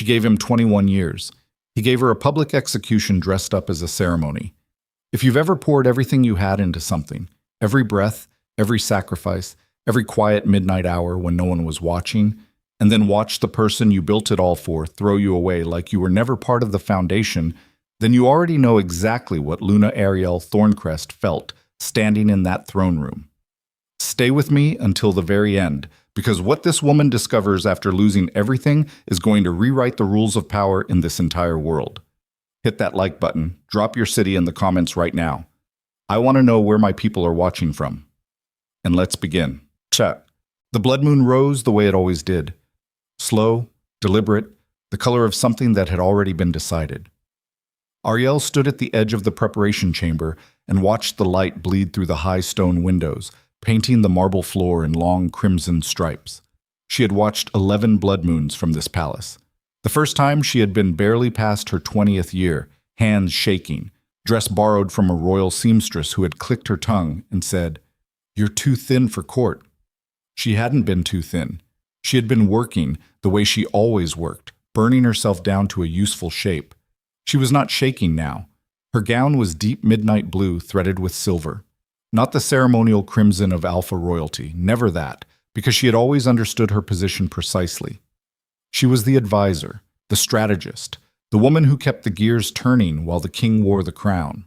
She gave him 21 years. He gave her a public execution dressed up as a ceremony. If you've ever poured everything you had into something, every breath, every sacrifice, every quiet midnight hour when no one was watching, and then watched the person you built it all for throw you away like you were never part of the foundation, then you already know exactly what Luna Aryelle Thorncrest felt standing in that throne room. Stay with me until the very end, because what this woman discovers after losing everything is going to rewrite the rules of power in this entire world. Hit that like button, drop your city in the comments right now. I want to know where my people are watching from. And let's begin. Chat. The blood moon rose the way it always did. Slow, deliberate, the color of something that had already been decided. Aryelle stood at the edge of the preparation chamber and watched the light bleed through the high stone windows, painting the marble floor in long crimson stripes. She had watched 11 blood moons from this palace. The first time she had been barely past her 20th year, hands shaking, dress borrowed from a royal seamstress who had clicked her tongue and said, "You're too thin for court." She hadn't been too thin. She had been working the way she always worked, burning herself down to a useful shape. She was not shaking now. Her gown was deep midnight blue threaded with silver. Not the ceremonial crimson of alpha royalty, never that, because she had always understood her position precisely. She was the advisor, the strategist, the woman who kept the gears turning while the king wore the crown.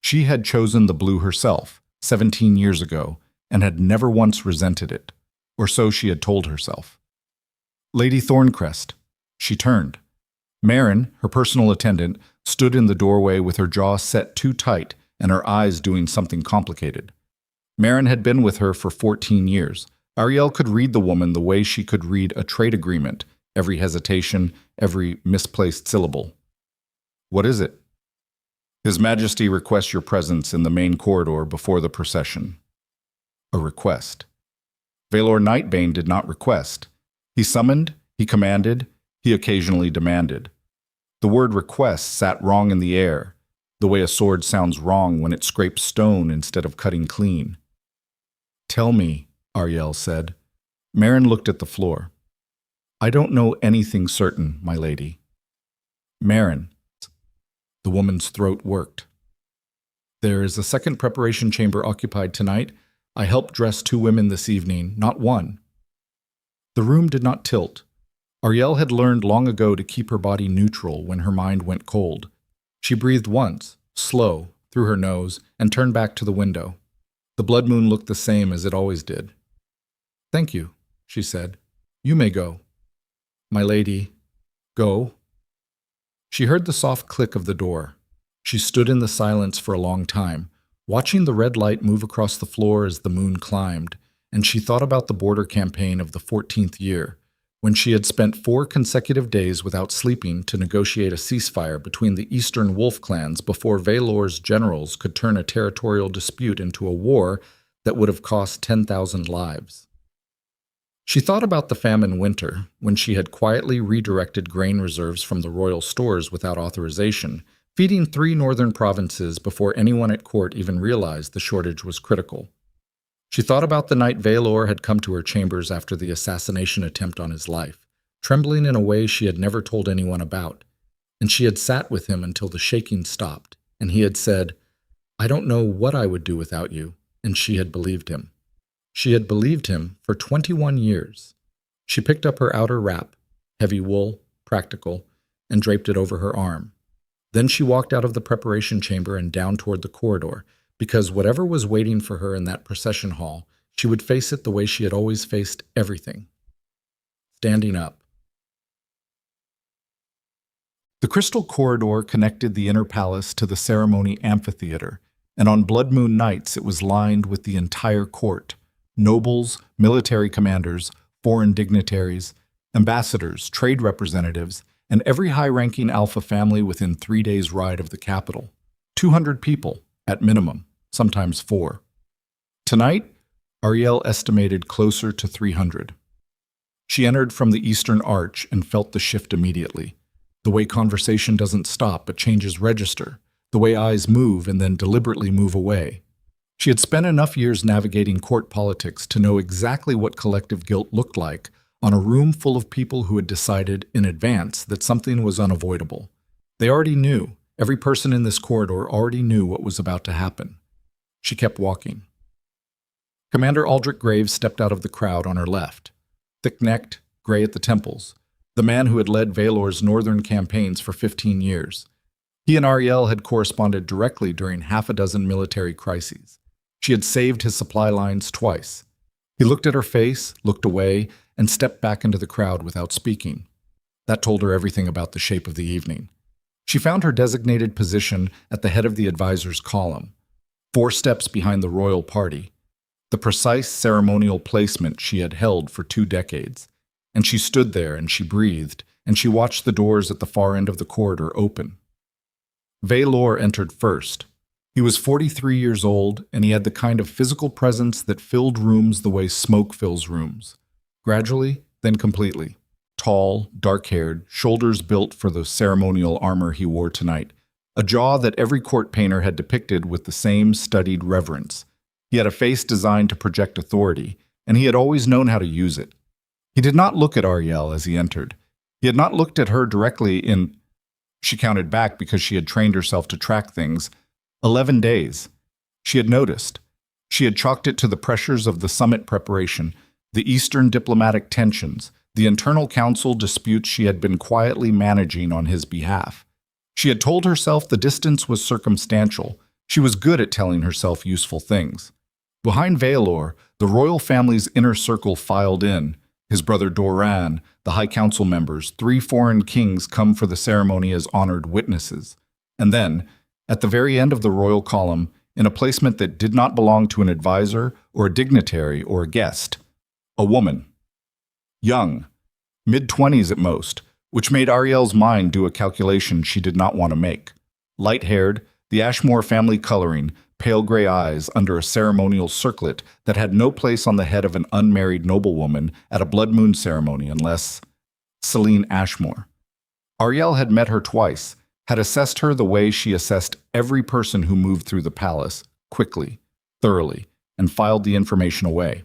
She had chosen the blue herself, 17 years ago, and had never once resented it, or so she had told herself. Lady Thorncrest. She turned. Marin, her personal attendant, stood in the doorway with her jaw set too tight and her eyes doing something complicated. Marin had been with her for 14 years. Aryelle could read the woman the way she could read a trade agreement, every hesitation, every misplaced syllable. "What is it?" "His Majesty requests your presence in the main corridor before the procession." A request. Veor Nightbane did not request. He summoned, he commanded, he occasionally demanded. The word request sat wrong in the air, the way a sword sounds wrong when it scrapes stone instead of cutting clean. "Tell me," Aryelle said. Marin looked at the floor. "I don't know anything certain, my lady." "Marin." The woman's throat worked. "There is a second preparation chamber occupied tonight. I helped dress 2 women this evening, not 1. The room did not tilt. Aryelle had learned long ago to keep her body neutral when her mind went cold. She breathed once, slow, through her nose, and turned back to the window. The blood moon looked the same as it always did. "Thank you," she said. "You may go." "My lady." "Go." She heard the soft click of the door. She stood in the silence for a long time, watching the red light move across the floor as the moon climbed, and she thought about the border campaign of the 14th year, when she had spent 4 consecutive days without sleeping to negotiate a ceasefire between the eastern wolf clans before Veor's generals could turn a territorial dispute into a war that would have cost 10,000 lives. She thought about the famine winter, when she had quietly redirected grain reserves from the royal stores without authorization, feeding 3 northern provinces before anyone at court even realized the shortage was critical. She thought about the night Veor had come to her chambers after the assassination attempt on his life, trembling in a way she had never told anyone about, and she had sat with him until the shaking stopped, and he had said, "I don't know what I would do without you," and she had believed him. She had believed him for 21 years. She picked up her outer wrap, heavy wool, practical, and draped it over her arm. Then she walked out of the preparation chamber and down toward the corridor, because whatever was waiting for her in that procession hall, she would face it the way she had always faced everything. Standing up. The crystal corridor connected the inner palace to the ceremony amphitheater, and on blood moon nights it was lined with the entire court, nobles, military commanders, foreign dignitaries, ambassadors, trade representatives, and every high-ranking alpha family within 3 days' ride of the capital. 200 people, at minimum, sometimes 4. Tonight, Aryelle estimated closer to 300. She entered from the eastern arch and felt the shift immediately. The way conversation doesn't stop but changes register, the way eyes move and then deliberately move away. She had spent enough years navigating court politics to know exactly what collective guilt looked like, on a room full of people who had decided in advance that something was unavoidable. They already knew. Every person in this corridor already knew what was about to happen. She kept walking. Commander Aldrich Graves stepped out of the crowd on her left, thick-necked, gray at the temples, the man who had led Veor's northern campaigns for 15 years. He and Aryelle had corresponded directly during half a dozen military crises. She had saved his supply lines twice. He looked at her face, looked away, and stepped back into the crowd without speaking. That told her everything about the shape of the evening. She found her designated position at the head of the advisor's column, 4 steps behind the royal party, the precise ceremonial placement she had held for 2 decades. And she stood there and she breathed, and she watched the doors at the far end of the corridor open. Veor entered first. He was 43 years old, and he had the kind of physical presence that filled rooms the way smoke fills rooms. Gradually, then completely. Tall, dark-haired, shoulders built for the ceremonial armor he wore tonight, a jaw that every court painter had depicted with the same studied reverence. He had a face designed to project authority, and he had always known how to use it. He did not look at Aryelle as he entered. He had not looked at her directly in... She counted back because she had trained herself to track things. 11 days. She had noticed. She had chalked it to the pressures of the summit preparation, the Eastern diplomatic tensions, the internal council disputes she had been quietly managing on his behalf. She had told herself the distance was circumstantial. She was good at telling herself useful things. Behind Veor, the royal family's inner circle filed in. His brother Doran, the High Council members, 3 foreign kings come for the ceremony as honored witnesses. And then, at the very end of the royal column, in a placement that did not belong to an advisor or a dignitary or a guest, a woman. Young, mid-20s at most, which made Aryelle's mind do a calculation she did not want to make. Light-haired, the Ashmore family coloring, pale gray eyes under a ceremonial circlet that had no place on the head of an unmarried noblewoman at a blood moon ceremony unless... Celine Ashmore. Aryelle had met her twice, had assessed her the way she assessed every person who moved through the palace, quickly, thoroughly, and filed the information away.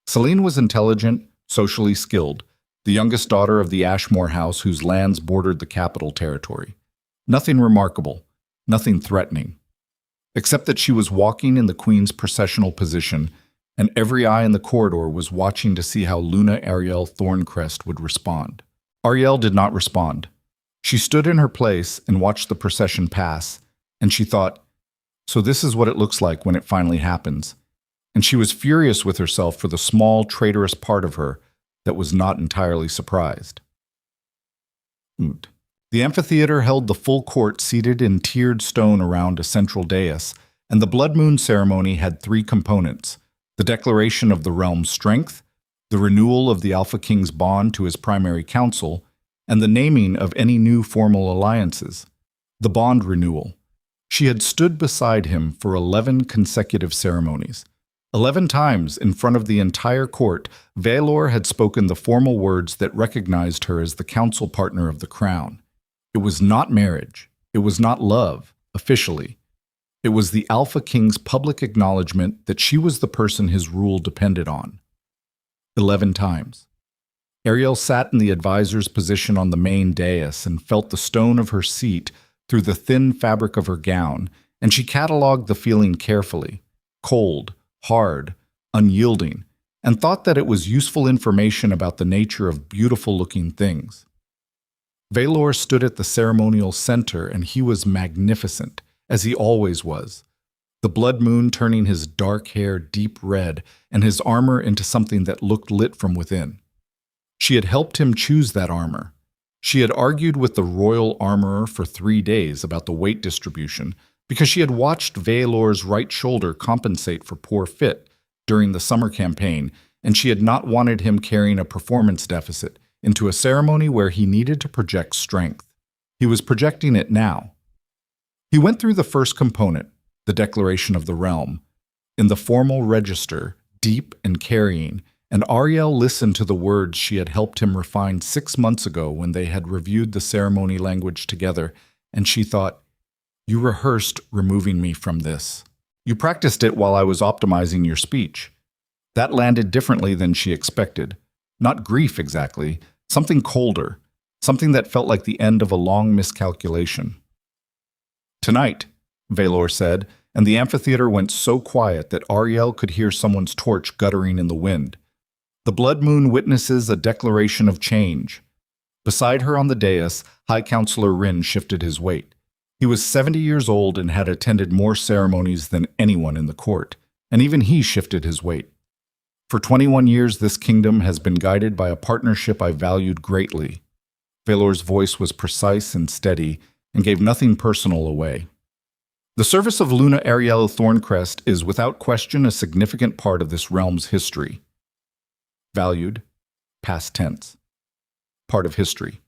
Celine was intelligent, socially skilled, the youngest daughter of the Ashmore house whose lands bordered the capital territory. Nothing remarkable, nothing threatening. Except that she was walking in the Queen's processional position, and every eye in the corridor was watching to see how Luna Aryelle Thorncrest would respond. Aryelle did not respond. She stood in her place and watched the procession pass, and she thought, so this is what it looks like when it finally happens. And she was furious with herself for the small, traitorous part of her that was not entirely surprised. The amphitheater held the full court seated in tiered stone around a central dais, and the blood moon ceremony had 3 components: the declaration of the realm's strength, the renewal of the Alpha King's bond to his primary council, and the naming of any new formal alliances. The bond renewal. She had stood beside him for 11 consecutive ceremonies. 11 times in front of the entire court, Veor had spoken the formal words that recognized her as the council partner of the crown. It was not marriage. It was not love, officially. It was the Alpha King's public acknowledgement that she was the person his rule depended on. 11 times. Aryelle sat in the advisor's position on the main dais and felt the stone of her seat through the thin fabric of her gown, and she catalogued the feeling carefully, cold, hard, unyielding, and thought that it was useful information about the nature of beautiful-looking things. Veor stood at the ceremonial center, and he was magnificent, as he always was, the blood moon turning his dark hair deep red and his armor into something that looked lit from within. She had helped him choose that armor. She had argued with the royal armorer for 3 days about the weight distribution because she had watched Veor's right shoulder compensate for poor fit during the summer campaign, and she had not wanted him carrying a performance deficit into a ceremony where he needed to project strength. He was projecting it now. He went through the first component, the declaration of the realm, in the formal register, deep and carrying, and Aryelle listened to the words she had helped him refine 6 months ago when they had reviewed the ceremony language together, and she thought, "You rehearsed removing me from this. You practiced it while I was optimizing your speech." That landed differently than she expected. Not grief exactly, something colder, something that felt like the end of a long miscalculation. "Tonight," Veor said, and the amphitheater went so quiet that Aryelle could hear someone's torch guttering in the wind. "The blood moon witnesses a declaration of change." Beside her on the dais, High Counselor Rin shifted his weight. He was 70 years old and had attended more ceremonies than anyone in the court, and even he shifted his weight. "For 21 years, this kingdom has been guided by a partnership I valued greatly." Veor's voice was precise and steady and gave nothing personal away. "The service of Luna Aryelle Thorncrest is without question a significant part of this realm's history." Valued, past tense. Part of history.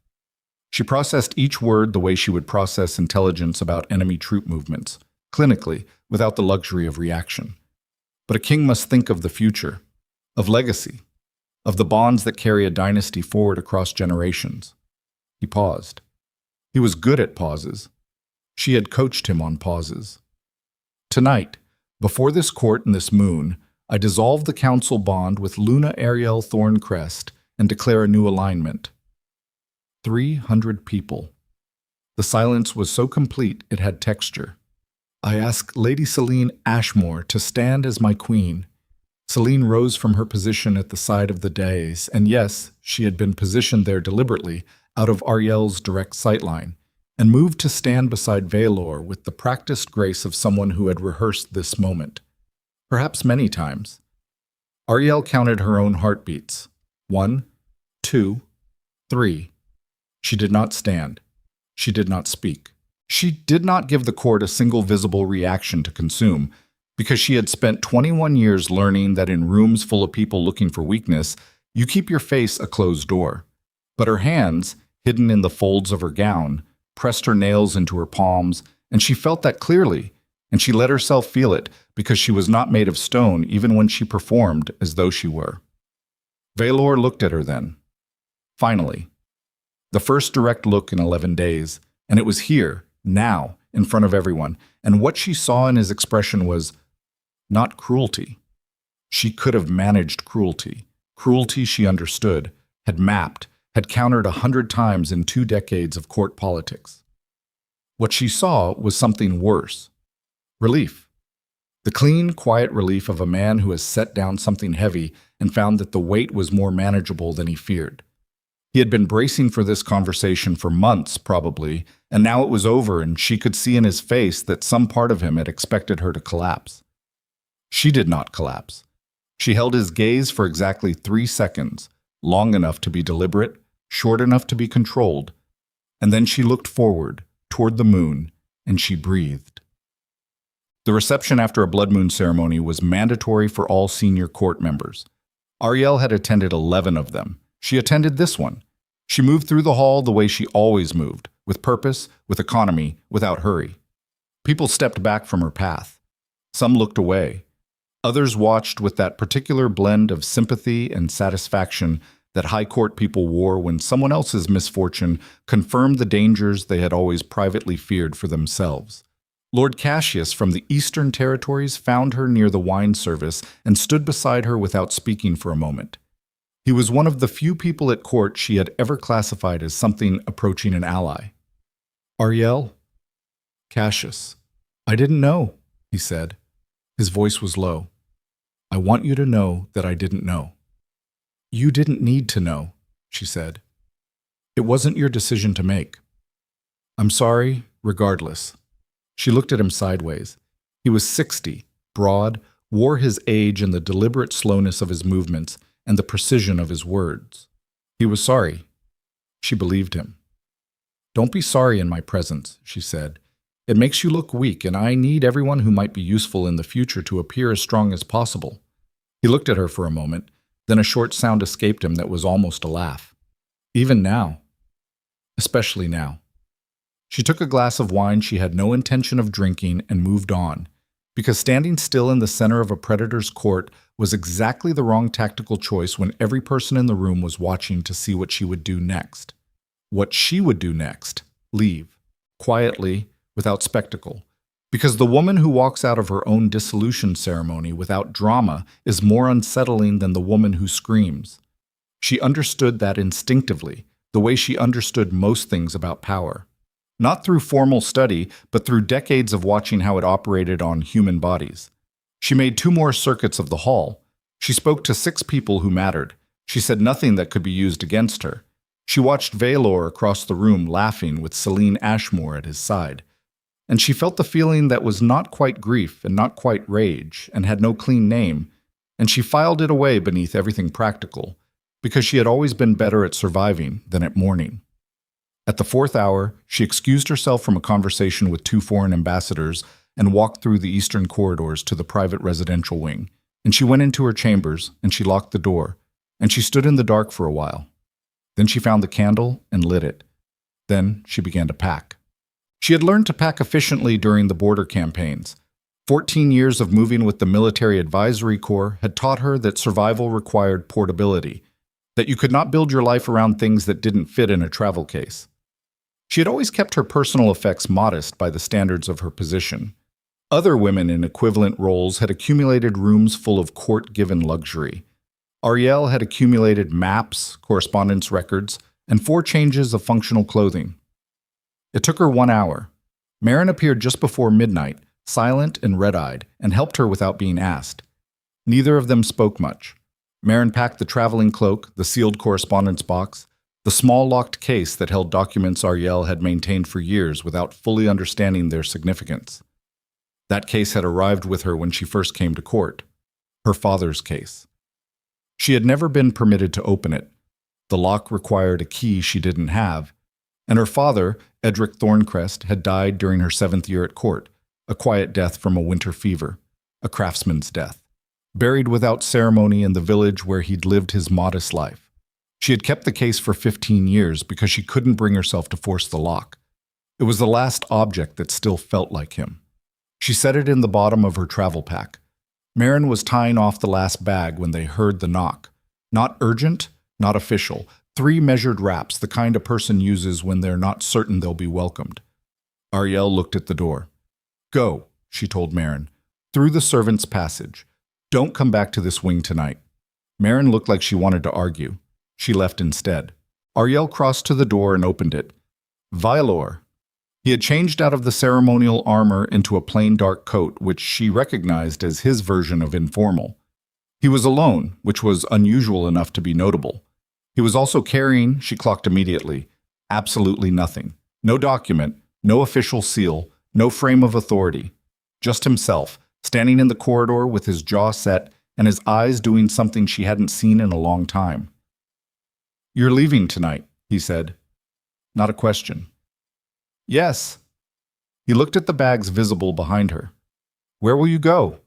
She processed each word the way she would process intelligence about enemy troop movements, clinically, without the luxury of reaction. But a king must think of the future, of legacy, of the bonds that carry a dynasty forward across generations. He paused. He was good at pauses. She had coached him on pauses. "Tonight, before this court and this moon, I dissolve the council bond with Luna Aryelle Thorncrest and declare a new alignment." 300 people. The silence was so complete it had texture. "I ask Lady Selene Ashmore to stand as my queen." Selene rose from her position at the side of the dais, and yes, she had been positioned there deliberately, out of Aryelle's direct sightline, and moved to stand beside Veor with the practiced grace of someone who had rehearsed this moment. Perhaps many times. Aryelle counted her own heartbeats. 1, 2, 3. She did not stand. She did not speak. She did not give the court a single visible reaction to consume, because she had spent 21 years learning that in rooms full of people looking for weakness, you keep your face a closed door. But her hands, hidden in the folds of her gown, pressed her nails into her palms, and she felt that clearly, and she let herself feel it because she was not made of stone even when she performed as though she were. Veor looked at her then. Finally. The first direct look in 11 days, and it was here, now, in front of everyone, and what she saw in his expression was not cruelty. She could have managed cruelty. Cruelty she understood, had mapped, had countered 100 times in 2 decades of court politics. What she saw was something worse. Relief. The clean, quiet relief of a man who has set down something heavy and found that the weight was more manageable than he feared. He had been bracing for this conversation for months, probably, and now it was over and she could see in his face that some part of him had expected her to collapse. She did not collapse. She held his gaze for exactly 3 seconds, long enough to be deliberate, short enough to be controlled, and then she looked forward, toward the moon, and she breathed. The reception after a blood moon ceremony was mandatory for all senior court members. Aryelle had attended 11 of them. She attended this one. She moved through the hall the way she always moved, with purpose, with economy, without hurry. People stepped back from her path. Some looked away. Others watched with that particular blend of sympathy and satisfaction that high court people wore when someone else's misfortune confirmed the dangers they had always privately feared for themselves. Lord Cassius from the Eastern Territories found her near the wine service and stood beside her without speaking for a moment. He was one of the few people at court she had ever classified as something approaching an ally. "Aryelle?" "Cassius." "I didn't know," he said. His voice was low. "I want you to know that I didn't know." "You didn't need to know," she said. "It wasn't your decision to make." "I'm sorry, regardless." She looked at him sideways. He was 60, broad, wore his age in the deliberate slowness of his movements and the precision of his words. He was sorry. She believed him. "Don't be sorry in my presence," she said. "It makes you look weak, and I need everyone who might be useful in the future to appear as strong as possible." He looked at her for a moment, then a short sound escaped him that was almost a laugh. "Even now. Especially now." She took a glass of wine she had no intention of drinking and moved on, because standing still in the center of a predator's court was exactly the wrong tactical choice when every person in the room was watching to see what she would do next. What she would do next: leave, quietly, without spectacle. Because the woman who walks out of her own dissolution ceremony without drama is more unsettling than the woman who screams. She understood that instinctively, the way she understood most things about power. Not through formal study, but through decades of watching how it operated on human bodies. She made 2 more circuits of the hall. She spoke to 6 people who mattered. She said nothing that could be used against her. She watched Veor across the room laughing with Celine Ashmore at his side. And she felt the feeling that was not quite grief and not quite rage and had no clean name, and she filed it away beneath everything practical, because she had always been better at surviving than at mourning. At the 4th hour, she excused herself from a conversation with 2 foreign ambassadors and walked through the eastern corridors to the private residential wing, and she went into her chambers, and she locked the door, and she stood in the dark for a while. Then she found the candle and lit it. Then she began to pack. She had learned to pack efficiently during the border campaigns. 14 years of moving with the Military Advisory Corps had taught her that survival required portability, that you could not build your life around things that didn't fit in a travel case. She had always kept her personal effects modest by the standards of her position. Other women in equivalent roles had accumulated rooms full of court-given luxury. Aryelle had accumulated maps, correspondence records, and 4 changes of functional clothing. It took her 1 hour. Marin appeared just before midnight, silent and red-eyed, and helped her without being asked. Neither of them spoke much. Marin packed the traveling cloak, the sealed correspondence box, the small locked case that held documents Aryelle had maintained for years without fully understanding their significance. That case had arrived with her when she first came to court. Her father's case. She had never been permitted to open it. The lock required a key she didn't have, and her father, Aryelle Thorncrest, had died during her 7th year at court, a quiet death from a winter fever, a craftsman's death, buried without ceremony in the village where he'd lived his modest life. She had kept the case for 15 years because she couldn't bring herself to force the lock. It was the last object that still felt like him. She set it in the bottom of her travel pack. Marin was tying off the last bag when they heard the knock. Not urgent, not official. 3 measured raps, the kind a person uses when they're not certain they'll be welcomed. Aryelle looked at the door. "Go," she told Marin, "through the servants' passage. Don't come back to this wing tonight." Marin looked like she wanted to argue. She left instead. Aryelle crossed to the door and opened it. Veor. He had changed out of the ceremonial armor into a plain dark coat, which she recognized as his version of informal. He was alone, which was unusual enough to be notable. He was also carrying, she clocked immediately, absolutely nothing. No document, no official seal, no frame of authority. Just himself, standing in the corridor with his jaw set and his eyes doing something she hadn't seen in a long time. "You're leaving tonight," he said. Not a question. "Yes." He looked at the bags visible behind her. "Where will you go?"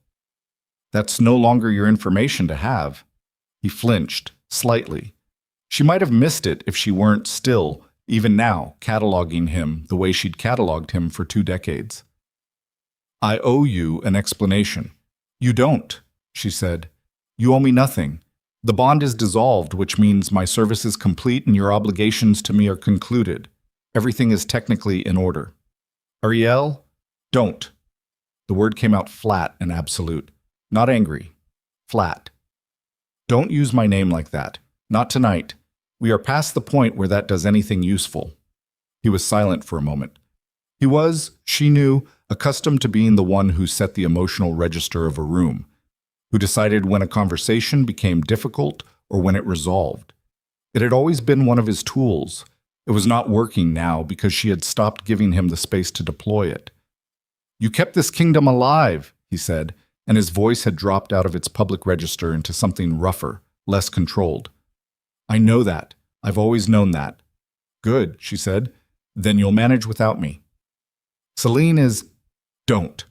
"That's no longer your information to have." He flinched, slightly. She might have missed it if she weren't still, even now, cataloging him the way she'd cataloged him for 2 decades. "I owe you an explanation." "You don't," she said. "You owe me nothing. The bond is dissolved, which means my service is complete and your obligations to me are concluded. Everything is technically in order." "Aryelle, don't." The word came out flat and absolute. Not angry. Flat. "Don't use my name like that. Not tonight. We are past the point where that does anything useful." He was silent for a moment. He was, she knew, accustomed to being the one who set the emotional register of a room, who decided when a conversation became difficult or when it resolved. It had always been one of his tools. It was not working now because she had stopped giving him the space to deploy it. "You kept this kingdom alive," he said, and his voice had dropped out of its public register into something rougher, less controlled. "I know that. I've always known that." "Good," she said. "Then you'll manage without me." "Celine is—" "Don't."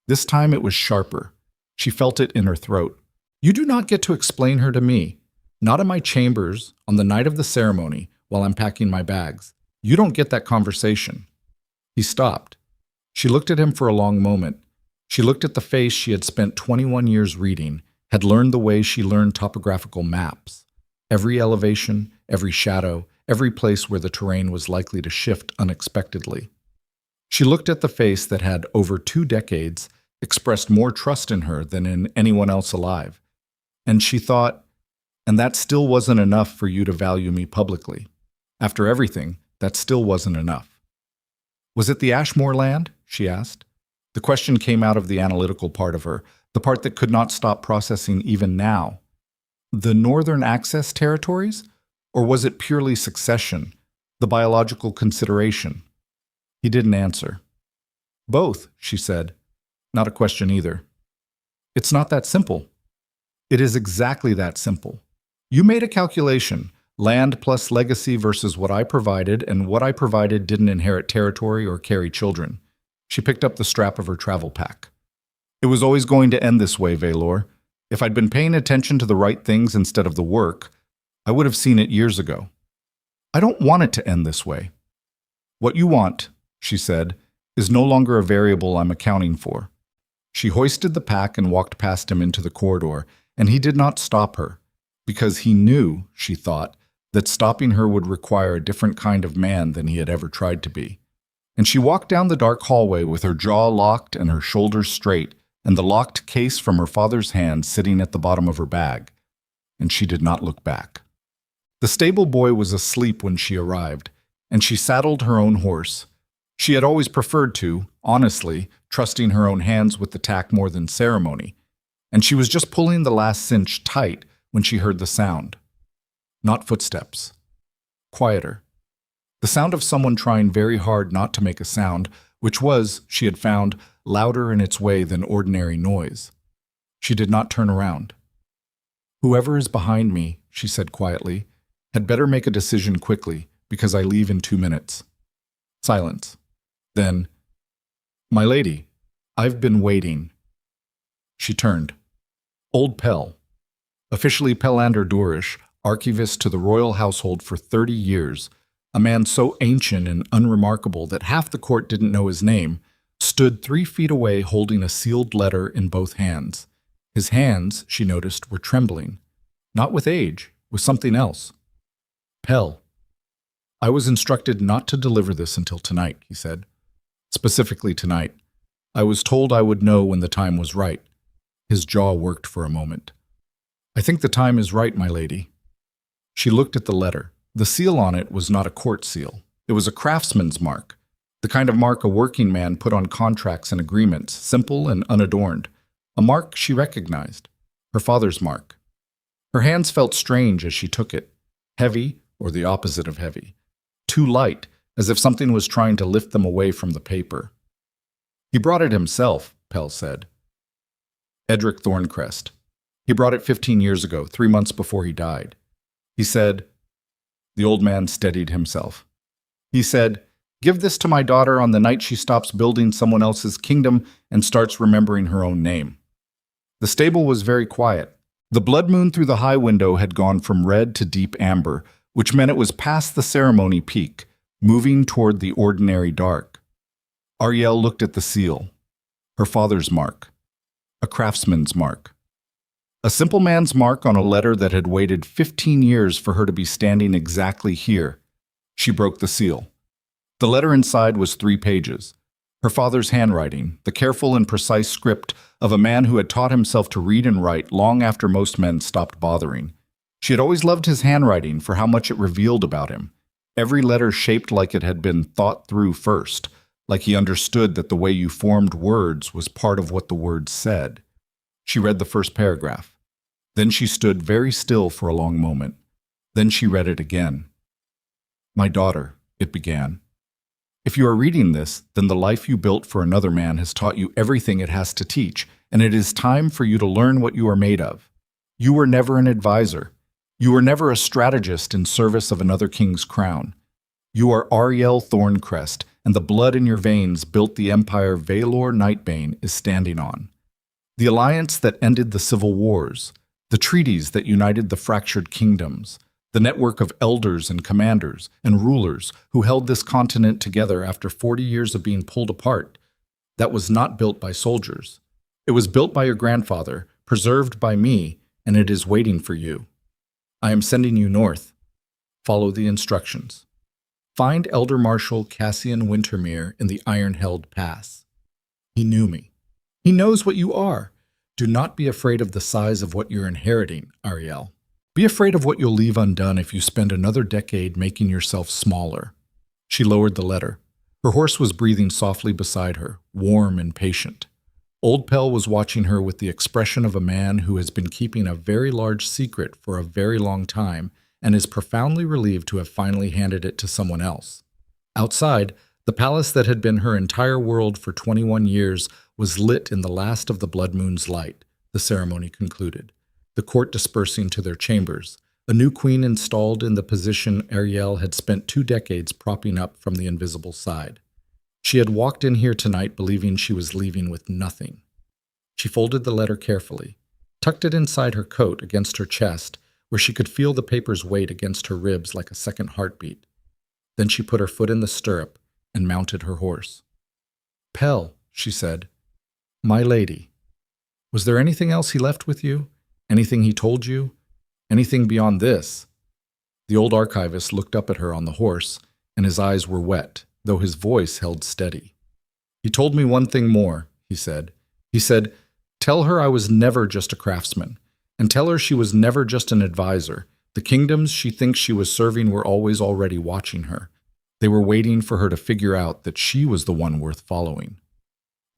This time it was sharper. She felt it in her throat. "You do not get to explain her to me. Not in my chambers, on the night of the ceremony, while I'm packing my bags. You don't get that conversation." He stopped. She looked at him for a long moment. She looked at the face she had spent 21 years reading, had learned the way she learned topographical maps. Every elevation, every shadow, every place where the terrain was likely to shift unexpectedly. She looked at the face that had, over 2 decades, expressed more trust in her than in anyone else alive. And she thought, And that still wasn't enough for you to value me publicly. After everything, that still wasn't enough. Was it the Ashmore land? She asked. The question came out of the analytical part of her, the part that could not stop processing even now. The Northern Access territories? Or was it purely succession, the biological consideration? He didn't answer. Both, she said. Not a question either. It's not that simple. It is exactly that simple. You made a calculation, land plus legacy versus what I provided, and what I provided didn't inherit territory or carry children. She picked up the strap of her travel pack. It was always going to end this way, Veor. If I'd been paying attention to the right things instead of the work, I would have seen it years ago. I don't want it to end this way. What you want, she said, is no longer a variable I'm accounting for. She hoisted the pack and walked past him into the corridor, and he did not stop her, because he knew, she thought, that stopping her would require a different kind of man than he had ever tried to be. And she walked down the dark hallway with her jaw locked and her shoulders straight, and the locked case from her father's hand sitting at the bottom of her bag. And she did not look back. The stable boy was asleep when she arrived, and she saddled her own horse. She had always preferred to, honestly, trusting her own hands with the tack more than ceremony, and she was just pulling the last cinch tight when she heard the sound. Not footsteps. Quieter. The sound of someone trying very hard not to make a sound, which was, she had found, louder in its way than ordinary noise. She did not turn around. Whoever is behind me, she said quietly, had better make a decision quickly, because I leave in 2 minutes. Silence. Then, my lady, I've been waiting. She turned. Old Pell, officially Pellander Durish, archivist to the royal household for 30 years, a man so ancient and unremarkable that half the court didn't know his name, stood 3 feet away holding a sealed letter in both hands. His hands, she noticed, were trembling. Not with age, with something else. Pell. I was instructed not to deliver this until tonight, he said. Specifically tonight. I was told I would know when the time was right. His jaw worked for a moment. I think the time is right, my lady. She looked at the letter. The seal on it was not a court seal. It was a craftsman's mark, the kind of mark a working man put on contracts and agreements, simple and unadorned. A mark she recognized. Her father's mark. Her hands felt strange as she took it. Heavy, or the opposite of heavy. Too light, as if something was trying to lift them away from the paper. He brought it himself, Pell said. Aryelle Thorncrest. He brought it 15 years ago, 3 months before he died. He said, the old man steadied himself. He said, give this to my daughter on the night she stops building someone else's kingdom and starts remembering her own name. The stable was very quiet. The blood moon through the high window had gone from red to deep amber, which meant it was past the ceremony peak, moving toward the ordinary dark. Aryelle looked at the seal. Her father's mark. A craftsman's mark. A simple man's mark on a letter that had waited 15 years for her to be standing exactly here. She broke the seal. The letter inside was 3 pages. Her father's handwriting, the careful and precise script of a man who had taught himself to read and write long after most men stopped bothering. She had always loved his handwriting for how much it revealed about him. Every letter shaped like it had been thought through first, like he understood that the way you formed words was part of what the words said. She read the first paragraph. Then she stood very still for a long moment. Then she read it again. My daughter, it began. If you are reading this, then the life you built for another man has taught you everything it has to teach, and it is time for you to learn what you are made of. You were never an advisor. You were never a strategist in service of another king's crown. You are Aryelle Thorncrest, and the blood in your veins built the empire Veor Nightbane is standing on. The alliance that ended the civil wars, the treaties that united the fractured kingdoms, the network of elders and commanders and rulers who held this continent together after 40 years of being pulled apart, that was not built by soldiers. It was built by your grandfather, preserved by me, and it is waiting for you. I am sending you north. Follow the instructions. Find Elder Marshal Cassian Wintermere in the Iron-Held Pass. He knew me. He knows what you are. Do not be afraid of the size of what you're inheriting, Aryelle. Be afraid of what you'll leave undone if you spend another decade making yourself smaller. She lowered the letter. Her horse was breathing softly beside her, warm and patient. Old Pell was watching her with the expression of a man who has been keeping a very large secret for a very long time and is profoundly relieved to have finally handed it to someone else. Outside, the palace that had been her entire world for 21 years was lit in the last of the blood moon's light. The ceremony concluded, the court dispersing to their chambers, a new queen installed in the position Aryelle had spent 2 decades propping up from the invisible side. She had walked in here tonight believing she was leaving with nothing. She folded the letter carefully, tucked it inside her coat against her chest, where she could feel the paper's weight against her ribs like a second heartbeat. Then she put her foot in the stirrup and mounted her horse. "Pell," she said, "my lady, was there anything else he left with you? Anything he told you? Anything beyond this?" The old archivist looked up at her on the horse, and his eyes were wet, though his voice held steady. "He told me one thing more," he said. "He said, tell her I was never just a craftsman, and tell her she was never just an advisor. The kingdoms she thinks she was serving were always already watching her. They were waiting for her to figure out that she was the one worth following."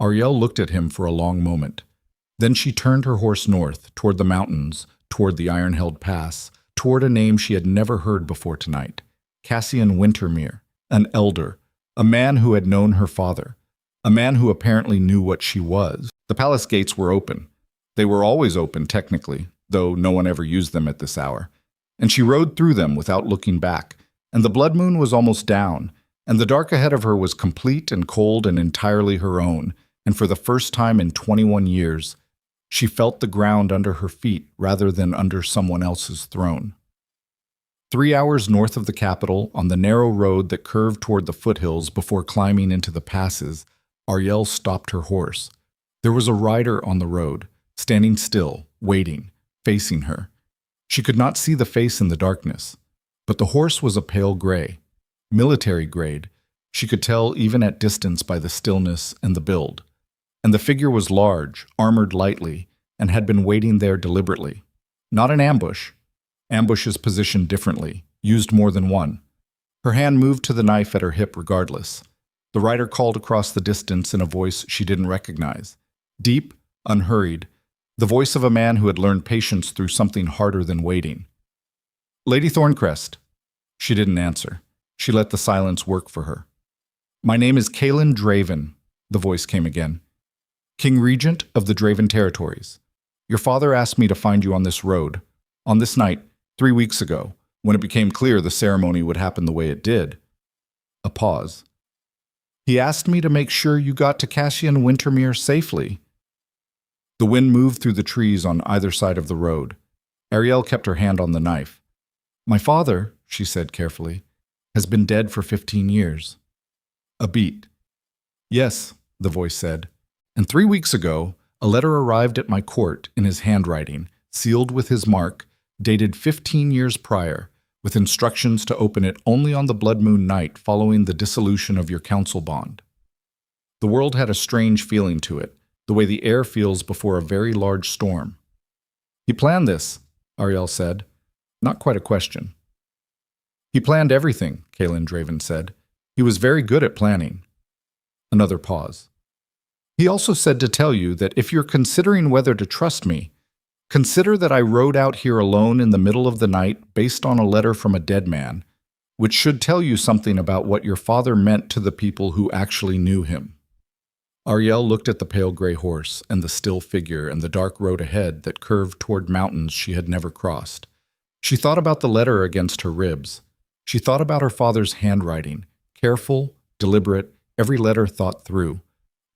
Aryelle looked at him for a long moment. Then she turned her horse north, toward the mountains, toward the iron-held pass, toward a name she had never heard before tonight, Cassian Wintermere, an elder, a man who had known her father, a man who apparently knew what she was. The palace gates were open. They were always open, technically, though no one ever used them at this hour. And she rode through them without looking back, and the blood moon was almost down, and the dark ahead of her was complete and cold and entirely her own, and for the first time in 21 years, she felt the ground under her feet rather than under someone else's throne. 3 hours north of the capital, on the narrow road that curved toward the foothills before climbing into the passes, Aryelle stopped her horse. There was a rider on the road, standing still, waiting, facing her. She could not see the face in the darkness, but the horse was a pale gray, military grade. She could tell even at distance by the stillness and the build. And the figure was large, armored lightly, and had been waiting there deliberately. Not an ambush. Ambushes positioned differently, used more than one. Her hand moved to the knife at her hip regardless. The rider called across the distance in a voice she didn't recognize. Deep, unhurried, the voice of a man who had learned patience through something harder than waiting. "Lady Thorncrest." She didn't answer. She let the silence work for her. "My name is Kaelin Draven," the voice came again. "King Regent of the Draven Territories. Your father asked me to find you on this road, on this night, 3 weeks ago, when it became clear the ceremony would happen the way it did." A pause. "He asked me to make sure you got to Cassian Wintermere safely." The wind moved through the trees on either side of the road. Aryelle kept her hand on the knife. "My father," she said carefully, "has been dead for 15 years. A beat. "Yes," the voice said. "And 3 weeks ago, a letter arrived at my court in his handwriting, sealed with his mark, dated 15 years prior, with instructions to open it only on the blood moon night following the dissolution of your council bond." The world had a strange feeling to it, the way the air feels before a very large storm. "He planned this," Aryelle said. Not quite a question. "He planned everything," Kaelin Draven said. "He was very good at planning." Another pause. "He also said to tell you that if you're considering whether to trust me, consider that I rode out here alone in the middle of the night based on a letter from a dead man, which should tell you something about what your father meant to the people who actually knew him." Aryelle looked at the pale gray horse and the still figure and the dark road ahead that curved toward mountains she had never crossed. She thought about the letter against her ribs. She thought about her father's handwriting, careful, deliberate, every letter thought through.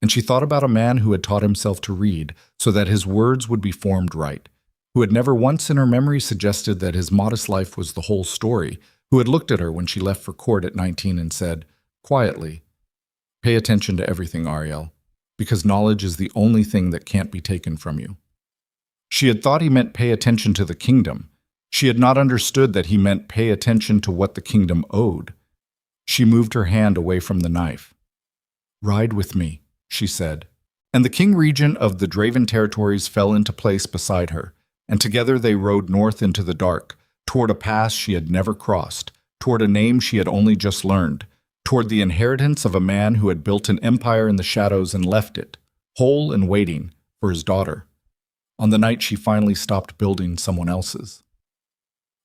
And she thought about a man who had taught himself to read so that his words would be formed right, who had never once in her memory suggested that his modest life was the whole story, who had looked at her when she left for court at 19 and said, quietly, "Pay attention to everything, Aryelle, because knowledge is the only thing that can't be taken from you." She had thought he meant pay attention to the kingdom. She had not understood that he meant pay attention to what the kingdom owed. She moved her hand away from the knife. "Ride with me," she said. And the king regent of the Draven Territories fell into place beside her, and together they rode north into the dark, toward a pass she had never crossed, toward a name she had only just learned, toward the inheritance of a man who had built an empire in the shadows and left it, whole and waiting, for his daughter, on the night she finally stopped building someone else's.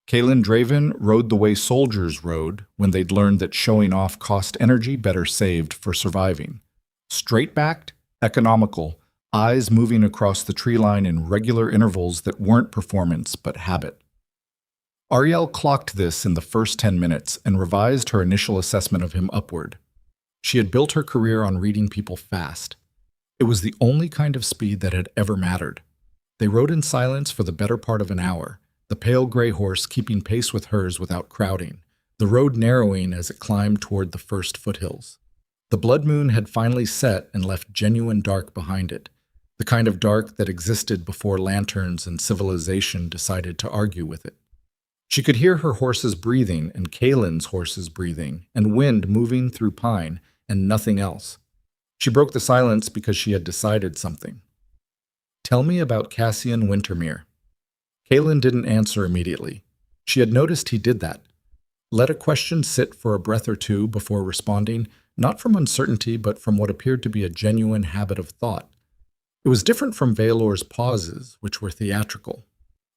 Kaelin Draven rode the way soldiers rode when they'd learned that showing off cost energy better saved for surviving. Straight-backed, economical, eyes moving across the tree line in regular intervals that weren't performance but habit. Aryelle clocked this in the first 10 minutes and revised her initial assessment of him upward. She had built her career on reading people fast. It was the only kind of speed that had ever mattered. They rode in silence for the better part of an hour, the pale gray horse keeping pace with hers without crowding, the road narrowing as it climbed toward the first foothills. The blood moon had finally set and left genuine dark behind it, the kind of dark that existed before lanterns and civilization decided to argue with it. She could hear her horses breathing and Kaelin's horses breathing, and wind moving through pine, and nothing else. She broke the silence because she had decided something. "Tell me about Cassian Wintermere." Kaelin didn't answer immediately. She had noticed he did that. Let a question sit for a breath or two before responding, not from uncertainty, but from what appeared to be a genuine habit of thought. It was different from Veor's pauses, which were theatrical.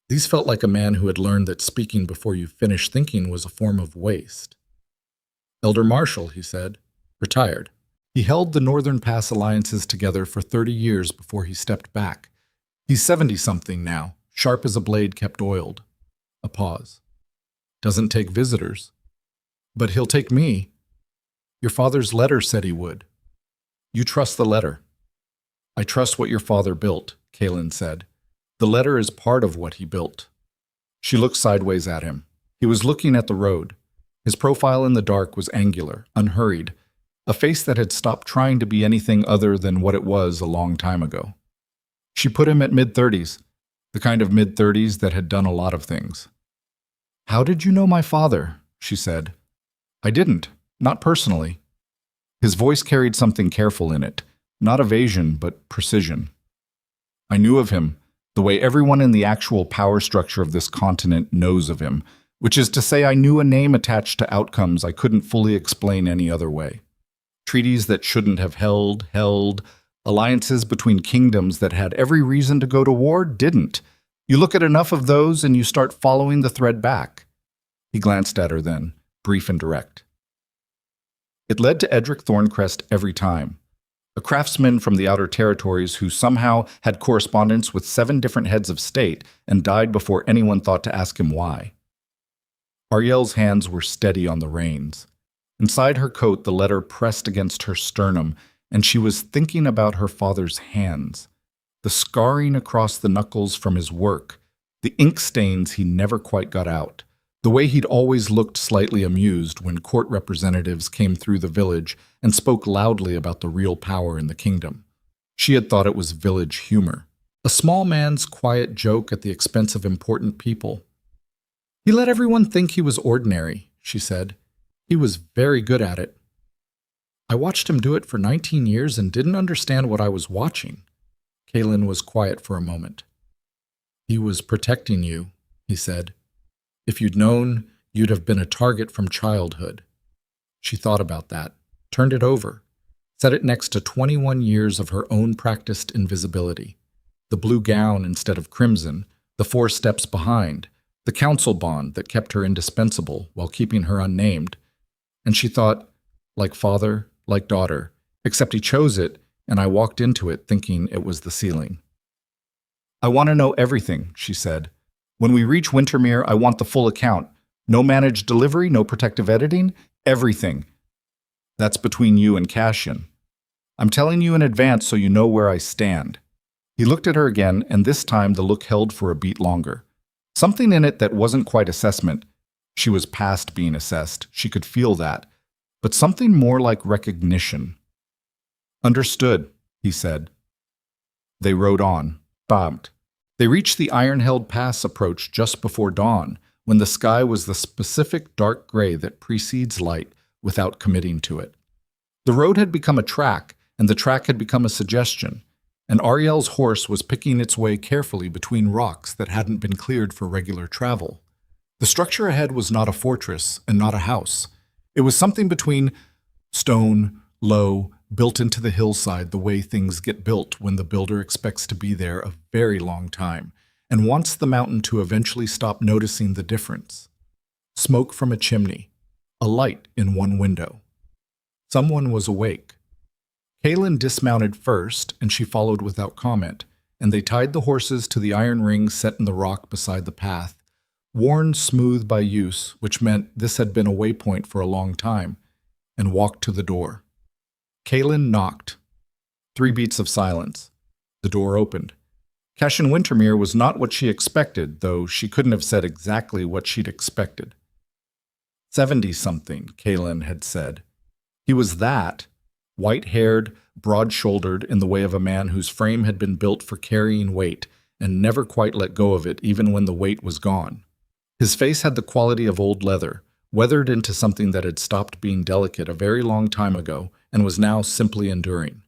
These felt like a man who had learned that speaking before you finished thinking was a form of waste. "Elder Marshall," he said, "retired. He held the Northern Pass alliances together for 30 years before he stepped back. He's 70-something now, sharp as a blade kept oiled." A pause. "Doesn't take visitors. But he'll take me. Your father's letter said he would." "You trust the letter." "I trust what your father built," Kaelin said. "The letter is part of what he built." She looked sideways at him. He was looking at the road. His profile in the dark was angular, unhurried, a face that had stopped trying to be anything other than what it was a long time ago. She put him at mid-30s, the kind of mid-30s that had done a lot of things. "How did you know my father?" she said. "I didn't, not personally." His voice carried something careful in it, not evasion, but precision. "I knew of him, the way everyone in the actual power structure of this continent knows of him, which is to say I knew a name attached to outcomes I couldn't fully explain any other way. Treaties that shouldn't have held, alliances between kingdoms that had every reason to go to war didn't. You look at enough of those and you start following the thread back." He glanced at her then, brief and direct. It led to Aryelle Thorncrest every time. A craftsman from the outer territories who somehow had correspondence with 7 different heads of state and died before anyone thought to ask him why. Aryelle's hands were steady on the reins. Inside her coat, the letter pressed against her sternum, and she was thinking about her father's hands, the scarring across the knuckles from his work, the ink stains he never quite got out, the way he'd always looked slightly amused when court representatives came through the village and spoke loudly about the real power in the kingdom. She had thought it was village humor, a small man's quiet joke at the expense of important people. "He let everyone think he was ordinary," she said. "He was very good at it. I watched him do it for 19 years and didn't understand what I was watching." Kaelin was quiet for a moment. "He was protecting you," he said. "If you'd known, you'd have been a target from childhood." She thought about that, turned it over, set it next to 21 years of her own practiced invisibility. The blue gown instead of crimson, the 4 steps behind, the council bond that kept her indispensable while keeping her unnamed. And she thought, like father, like daughter, except he chose it, and I walked into it thinking it was the ceiling. "I want to know everything," she said. "When we reach Wintermere, I want the full account. No managed delivery, no protective editing, everything. That's between you and Cassian. I'm telling you in advance so you know where I stand." He looked at her again, and this time the look held for a beat longer. Something in it that wasn't quite assessment. She was past being assessed. She could feel that. But something more like recognition. "Understood," he said. They rode on, bobbed. They reached the iron-held pass approach just before dawn, when the sky was the specific dark gray that precedes light without committing to it. The road had become a track, and the track had become a suggestion. and Aryelle's horse was picking its way carefully between rocks that hadn't been cleared for regular travel. The structure ahead was not a fortress and not a house. It was something between stone, low, built into the hillside the way things get built when the builder expects to be there a very long time and wants the mountain to eventually stop noticing the difference. Smoke from a chimney, a light in one window. Someone was awake. Kaylin dismounted first, and she followed without comment, and they tied the horses to the iron ring set in the rock beside the path, worn smooth by use, which meant this had been a waypoint for a long time, and walked to the door. Kaylin knocked. 3 beats of silence. The door opened. Cassian Wintermere was not what she expected, though she couldn't have said exactly what she'd expected. 70-something, Kaylin had said. He was that, white-haired, broad-shouldered, in the way of a man whose frame had been built for carrying weight and never quite let go of it even when the weight was gone. His face had the quality of old leather, weathered into something that had stopped being delicate a very long time ago and was now simply enduring.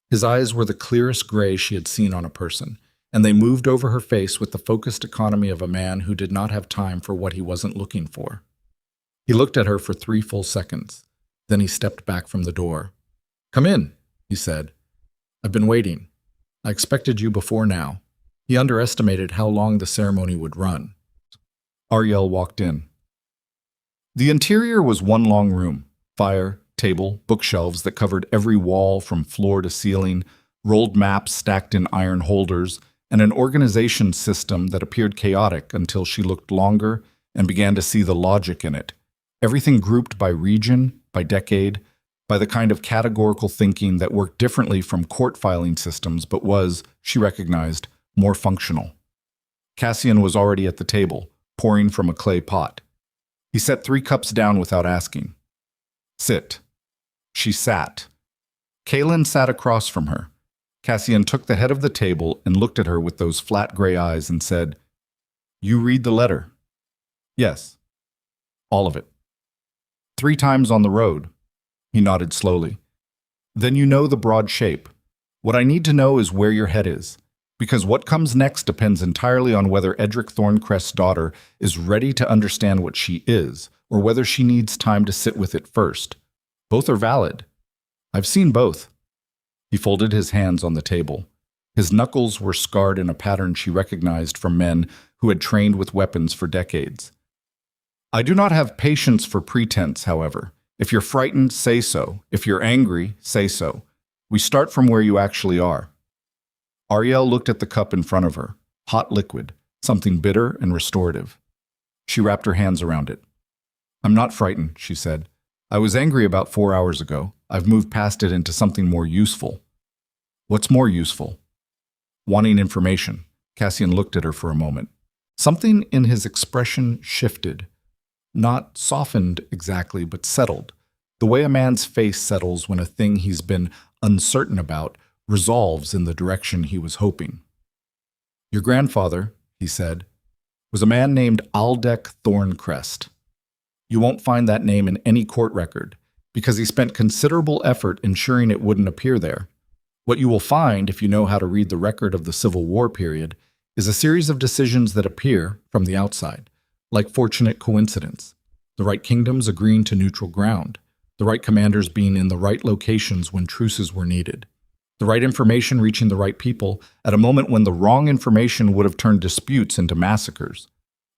His eyes were the clearest gray she had seen on a person, and they moved over her face with the focused economy of a man who did not have time for what he wasn't looking for. He looked at her for 3 full seconds. Then he stepped back from the door. "Come in," he said. "I've been waiting. I expected you before now." He underestimated how long the ceremony would run. Aryelle walked in. The interior was one long room. Fire, table, bookshelves that covered every wall from floor to ceiling, rolled maps stacked in iron holders, and an organization system that appeared chaotic until she looked longer and began to see the logic in it. Everything grouped by region, by decade, by the kind of categorical thinking that worked differently from court filing systems but was, she recognized, more functional. Cassian was already at the table, pouring from a clay pot. He set 3 cups down without asking. "Sit." She sat. Kaylin sat across from her. Cassian took the head of the table and looked at her with those flat gray eyes and said, "You read the letter?" "Yes." "All of it?" 3 times on the road." He nodded slowly. "Then you know the broad shape. What I need to know is where your head is, because what comes next depends entirely on whether Aryelle Thorncrest's daughter is ready to understand what she is, or whether she needs time to sit with it first. Both are valid. I've seen both." He folded his hands on the table. His knuckles were scarred in a pattern she recognized from men who had trained with weapons for decades. "I do not have patience for pretense, however. If you're frightened, say so. If you're angry, say so. We start from where you actually are." Aryelle looked at the cup in front of her, hot liquid, something bitter and restorative. She wrapped her hands around it. "I'm not frightened," she said. "I was angry about 4 hours ago. I've moved past it into something more useful." "What's more useful?" "Wanting information." Cassian looked at her for a moment. Something in his expression shifted. Not softened exactly, but settled. The way a man's face settles when a thing he's been uncertain about resolves in the direction he was hoping. "Your grandfather," he said, "was a man named Aryelle Thorncrest. You won't find that name in any court record, because he spent considerable effort ensuring it wouldn't appear there. What you will find, if you know how to read the record of the Civil War period, is a series of decisions that appear, from the outside, like fortunate coincidence. The right kingdoms agreeing to neutral ground, the right commanders being in the right locations when truces were needed, the right information reaching the right people at a moment when the wrong information would have turned disputes into massacres.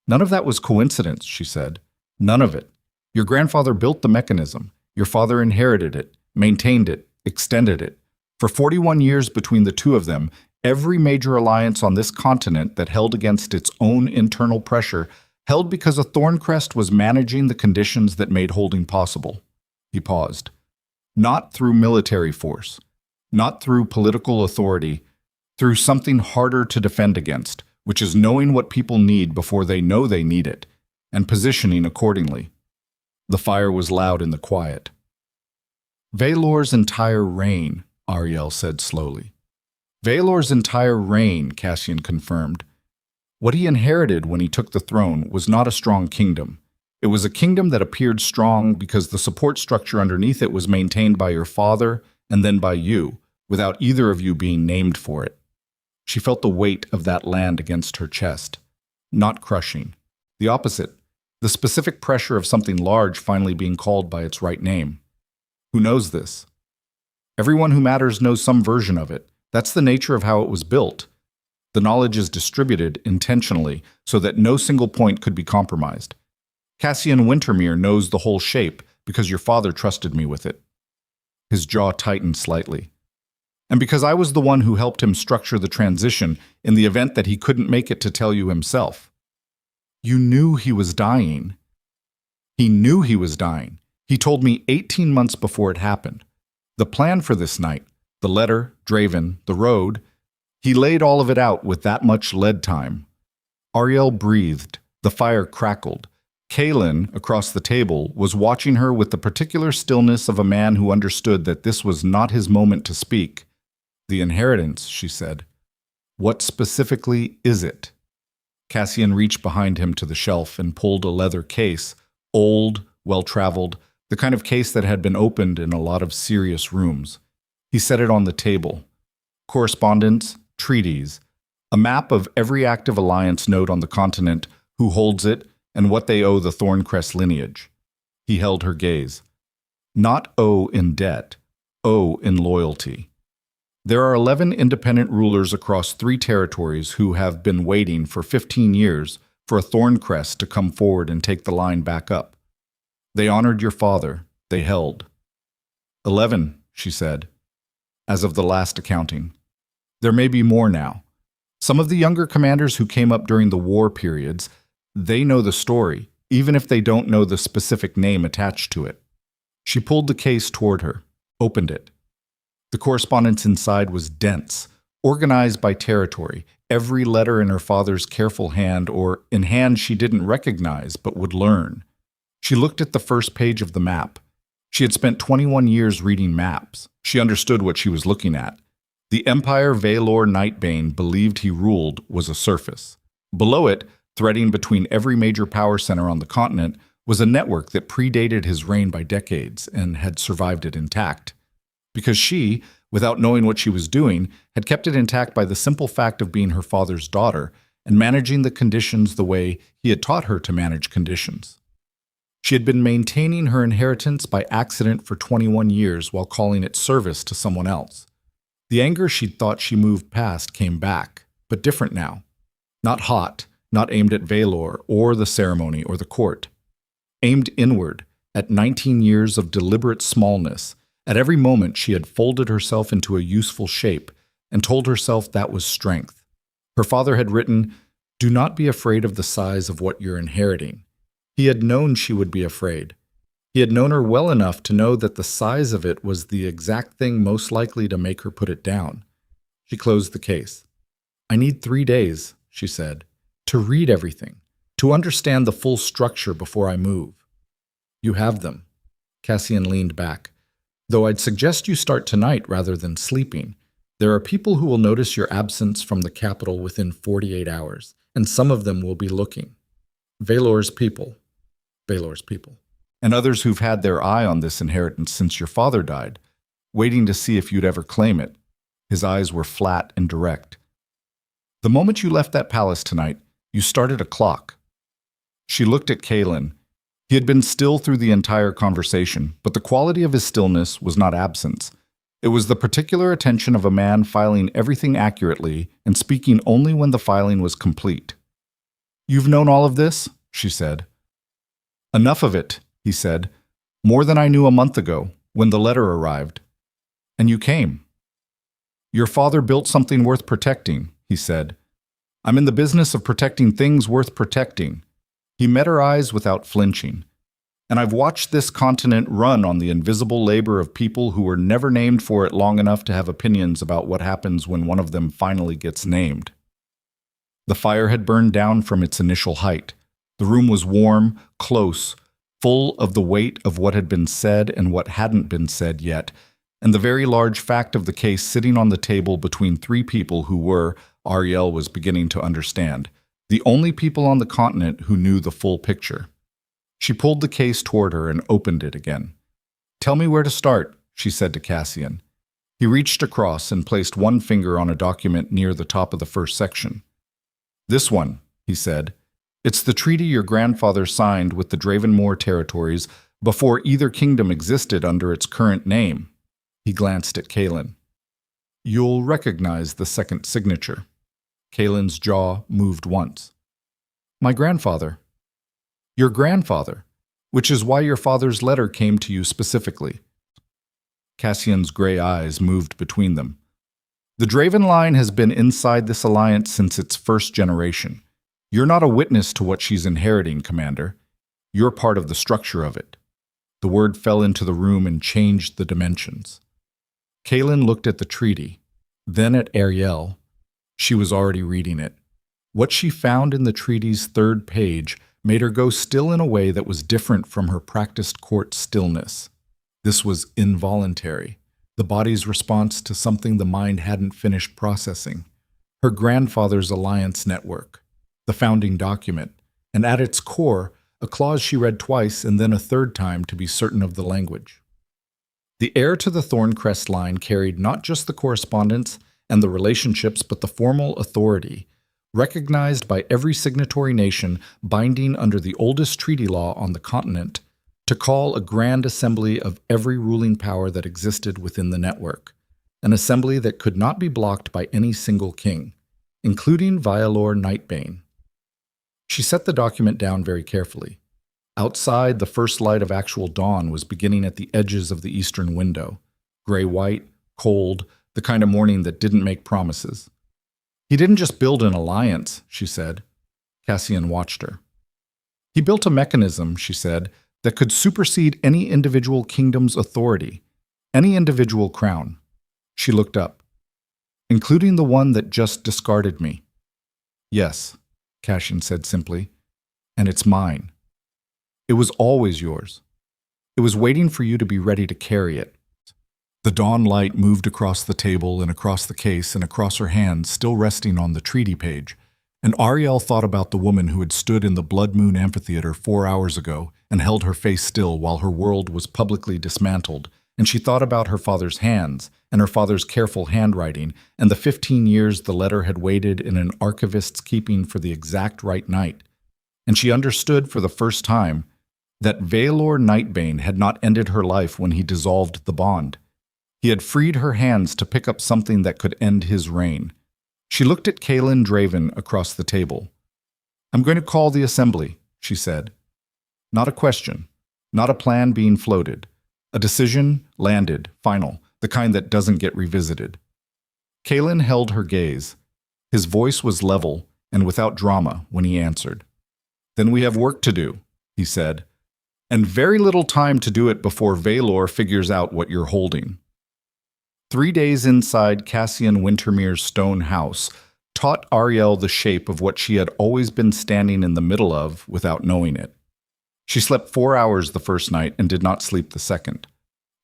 None of that was coincidence," she said. "None of it. Your grandfather built the mechanism. Your father inherited it, maintained it, extended it. For 41 years between the two of them, every major alliance on this continent that held against its own internal pressure held because a Thorncrest was managing the conditions that made holding possible." He paused. "Not through military force, not through political authority, through something harder to defend against, which is knowing what people need before they know they need it, and positioning accordingly." The fire was loud in the quiet. "Veor's entire reign," Aryelle said slowly. "Veor's entire reign," Cassian confirmed. "What he inherited when he took the throne was not a strong kingdom. It was a kingdom that appeared strong because the support structure underneath it was maintained by your father and then by you, without either of you being named for it. She felt the weight of that land against her chest. Not crushing. The opposite, the specific pressure of something large finally being called by its right name. Who knows this? Everyone who matters knows some version of it. That's the nature of how it was built. The knowledge is distributed intentionally so that no single point could be compromised. Cassian Wintermere knows the whole shape because your father trusted me with it. His jaw tightened slightly. And because I was the one who helped him structure the transition in the event that he couldn't make it to tell you himself. You knew he was dying. He knew he was dying. He told me 18 months before it happened. The plan for this night, the letter, Draven, the road, he laid all of it out with that much lead time. Aryelle breathed. The fire crackled. Kaelin, across the table, was watching her with the particular stillness of a man who understood that this was not his moment to speak. The inheritance, she said. What specifically is it? Cassian reached behind him to the shelf and pulled a leather case, old, well-traveled, the kind of case that had been opened in a lot of serious rooms. He set it on the table. Correspondence, treaties, a map of every active alliance node on the continent, who holds it, and what they owe the Thorncrest lineage. He held her gaze. Not owe in debt, owe in loyalty. There are 11 independent rulers across 3 territories who have been waiting for 15 years for a Thorncrest to come forward and take the line back up. They honored your father. They held. 11, she said, as of the last accounting. There may be more now. Some of the younger commanders who came up during the war periods, they know the story, even if they don't know the specific name attached to it. She pulled the case toward her, opened it. The correspondence inside was dense, organized by territory, every letter in her father's careful hand or in hands she didn't recognize but would learn. She looked at the first page of the map. She had spent 21 years reading maps. She understood what she was looking at. The empire Veor Nightbane believed he ruled was a surface. Below it, threading between every major power center on the continent, was a network that predated his reign by decades and had survived it intact. Because she, without knowing what she was doing, had kept it intact by the simple fact of being her father's daughter and managing the conditions the way he had taught her to manage conditions. She had been maintaining her inheritance by accident for 21 years while calling it service to someone else. The anger she'd thought she moved past came back, but different now. Not hot, not aimed at Veor or the ceremony or the court. Aimed inward, at 19 years of deliberate smallness. At every moment she had folded herself into a useful shape and told herself that was strength. Her father had written, "Do not be afraid of the size of what you're inheriting." He had known she would be afraid. He had known her well enough to know that the size of it was the exact thing most likely to make her put it down. She closed the case. "I need 3 days," she said, "to read everything, to understand the full structure before I move." "You have them." Cassian leaned back. "Though I'd suggest you start tonight rather than sleeping. There are people who will notice your absence from the capital within 48 hours, and some of them will be looking. Veor's people. And others who've had their eye on this inheritance since your father died, waiting to see if you'd ever claim it." His eyes were flat and direct. "The moment you left that palace tonight, you started a clock." She looked at Kaelin. He had been still through the entire conversation, but the quality of his stillness was not absence. It was the particular attention of a man filing everything accurately and speaking only when the filing was complete. "You've known all of this?" she said. "Enough of it," he said. "More than I knew a month ago, when the letter arrived. And you came. Your father built something worth protecting," he said. "I'm in the business of protecting things worth protecting." He met her eyes without flinching. "And I've watched this continent run on the invisible labor of people who were never named for it long enough to have opinions about what happens when one of them finally gets named." The fire had burned down from its initial height. The room was warm, close, full of the weight of what had been said and what hadn't been said yet, and the very large fact of the case sitting on the table between 3 people who were, Aryelle was beginning to understand, the only people on the continent who knew the full picture. She pulled the case toward her and opened it again. "Tell me where to start," she said to Cassian. He reached across and placed one finger on a document near the top of the first section. "This one," he said. "It's the treaty your grandfather signed with the Dravenmoor territories before either kingdom existed under its current name." He glanced at Kaelin. "You'll recognize the second signature." Kaelin's jaw moved once. "My grandfather." "Your grandfather, which is why your father's letter came to you specifically." Cassian's gray eyes moved between them. "The Draven line has been inside this alliance since its first generation. You're not a witness to what she's inheriting, Commander. You're part of the structure of it." The word fell into the room and changed the dimensions. Kaelin looked at the treaty, then at Aryelle. She was already reading it. What she found in the treaty's third page made her go still in a way that was different from her practiced court stillness. This was involuntary, the body's response to something the mind hadn't finished processing. Her grandfather's alliance network, the founding document, and at its core, a clause she read twice and then a third time to be certain of the language. The heir to the Thorncrest line carried not just the correspondence and the relationships, but the formal authority, recognized by every signatory nation binding under the oldest treaty law on the continent, to call a grand assembly of every ruling power that existed within the network, an assembly that could not be blocked by any single king, including Veor Nightbane. She set the document down very carefully. Outside, the first light of actual dawn was beginning at the edges of the eastern window, gray-white, cold, the kind of morning that didn't make promises. "He didn't just build an alliance," she said. Cassian watched her. "He built a mechanism," she said, "that could supersede any individual kingdom's authority, any individual crown." She looked up. "Including the one that just discarded me." "Yes," Cassian said simply, "and it's mine. It was always yours. It was waiting for you to be ready to carry it." The dawn light moved across the table and across the case and across her hand, still resting on the treaty page, and Aryelle thought about the woman who had stood in the Blood Moon Amphitheater 4 hours ago and held her face still while her world was publicly dismantled, and she thought about her father's hands and her father's careful handwriting and the 15 years the letter had waited in an archivist's keeping for the exact right night, and she understood for the first time that Veor Nightbane had not ended her life when he dissolved the bond. He had freed her hands to pick up something that could end his reign. She looked at Kaelin Draven across the table. "I'm going to call the assembly," she said. Not a question, not a plan being floated. A decision, landed, final, the kind that doesn't get revisited. Kaelin held her gaze. His voice was level and without drama when he answered. "Then we have work to do," he said, "and very little time to do it before Veor figures out what you're holding." 3 days inside Cassian Wintermere's stone house taught Aryelle the shape of what she had always been standing in the middle of without knowing it. She slept 4 hours the first night and did not sleep the second.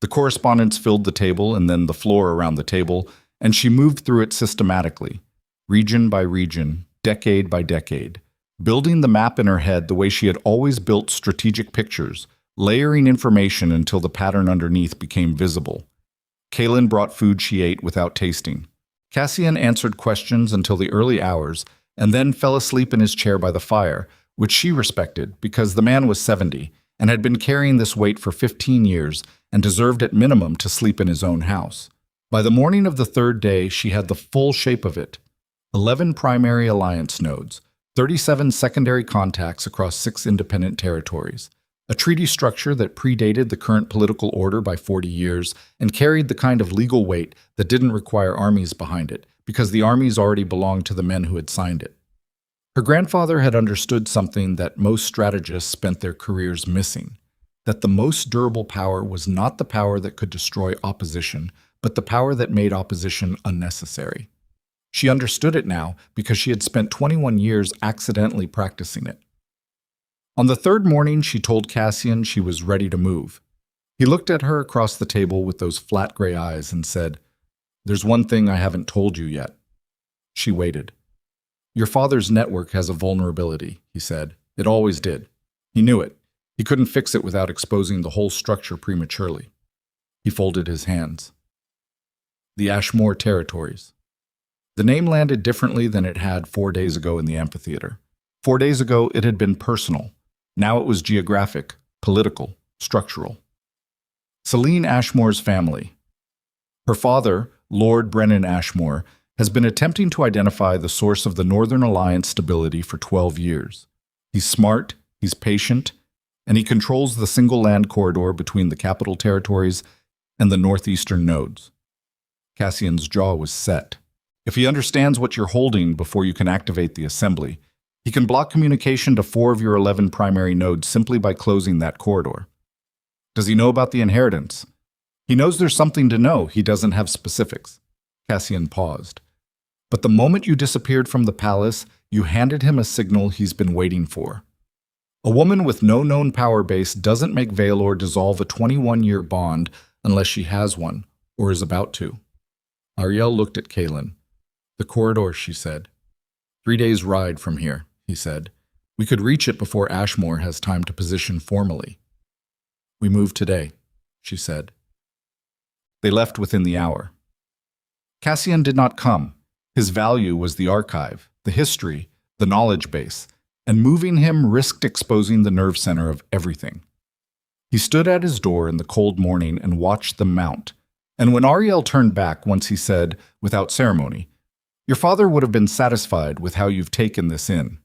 The correspondence filled the table and then the floor around the table, and she moved through it systematically, region by region, decade by decade, building the map in her head the way she had always built strategic pictures, layering information until the pattern underneath became visible. Kaelin brought food she ate without tasting. Cassian answered questions until the early hours and then fell asleep in his chair by the fire, which she respected because the man was 70 and had been carrying this weight for 15 years and deserved at minimum to sleep in his own house. By the morning of the third day, she had the full shape of it. 11 primary alliance nodes, 37 secondary contacts across 6 independent territories, a treaty structure that predated the current political order by 40 years and carried the kind of legal weight that didn't require armies behind it, because the armies already belonged to the men who had signed it. Her grandfather had understood something that most strategists spent their careers missing, that the most durable power was not the power that could destroy opposition, but the power that made opposition unnecessary. She understood it now because she had spent 21 years accidentally practicing it. On the third morning, she told Cassian she was ready to move. He looked at her across the table with those flat gray eyes and said, "There's one thing I haven't told you yet." She waited. "Your father's network has a vulnerability," he said. "It always did. He knew it. He couldn't fix it without exposing the whole structure prematurely." He folded his hands. The Ashmore territories. The name landed differently than it had 4 days ago in the amphitheater. 4 days ago, it had been personal. Now it was geographic, political, structural. Celine Ashmore's family. Her father, Lord Brennan Ashmore, has been attempting to identify the source of the Northern Alliance stability for 12 years. He's smart, he's patient, and he controls the single land corridor between the Capital Territories and the northeastern nodes. Cassian's jaw was set. If he understands what you're holding before you can activate the assembly, he can block communication to 4 of your 11 primary nodes simply by closing that corridor. Does he know about the inheritance? He knows there's something to know, he doesn't have specifics. Cassian paused. But the moment you disappeared from the palace, you handed him a signal he's been waiting for. A woman with no known power base doesn't make Veor dissolve a 21-year bond unless she has one, or is about to. Aryelle looked at Kaelin. The corridor, she said. 3 days' ride from here, he said. We could reach it before Ashmore has time to position formally. We move today, she said. They left within the hour. Cassian did not come. His value was the archive, the history, the knowledge base, and moving him risked exposing the nerve center of everything. He stood at his door in the cold morning and watched them mount, and when Aryelle turned back once he said, without ceremony, "Your father would have been satisfied with how you've taken this in."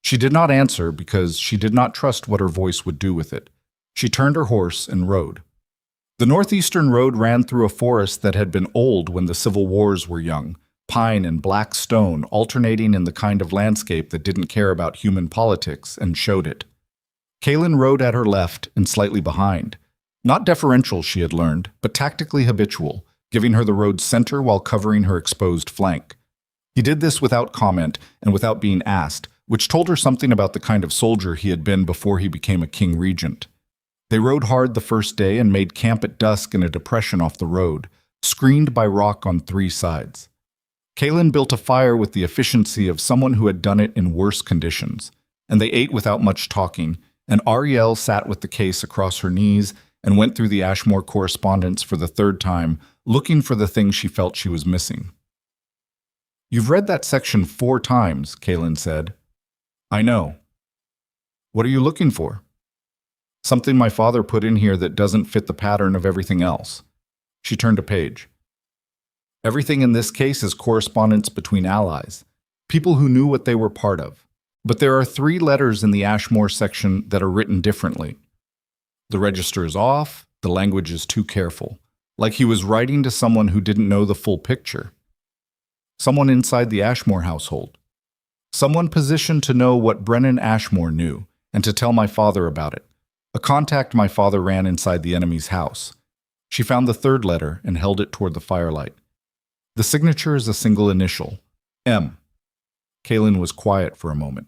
She did not answer because she did not trust what her voice would do with it. She turned her horse and rode. The northeastern road ran through a forest that had been old when the civil wars were young, pine and black stone alternating in the kind of landscape that didn't care about human politics and showed it. Kaelin rode at her left and slightly behind. Not deferential, she had learned, but tactically habitual, giving her the road's center while covering her exposed flank. He did this without comment and without being asked, which told her something about the kind of soldier he had been before he became a king regent. They rode hard the first day and made camp at dusk in a depression off the road, screened by rock on 3 sides. Kaelin built a fire with the efficiency of someone who had done it in worse conditions, and they ate without much talking, and Aryelle sat with the case across her knees and went through the Ashmore correspondence for the 3rd time, looking for the thing she felt she was missing. "You've read that section 4 times, Kaelin said. "I know." "What are you looking for?" "Something my father put in here that doesn't fit the pattern of everything else." She turned a page. "Everything in this case is correspondence between allies, people who knew what they were part of. But there are 3 letters in the Ashmore section that are written differently. The register is off, the language is too careful, like he was writing to someone who didn't know the full picture. Someone inside the Ashmore household. Someone positioned to know what Brennan Ashmore knew, and to tell my father about it. A contact my father ran inside the enemy's house." She found the 3rd letter and held it toward the firelight. "The signature is a single initial, M." Kaelin was quiet for a moment.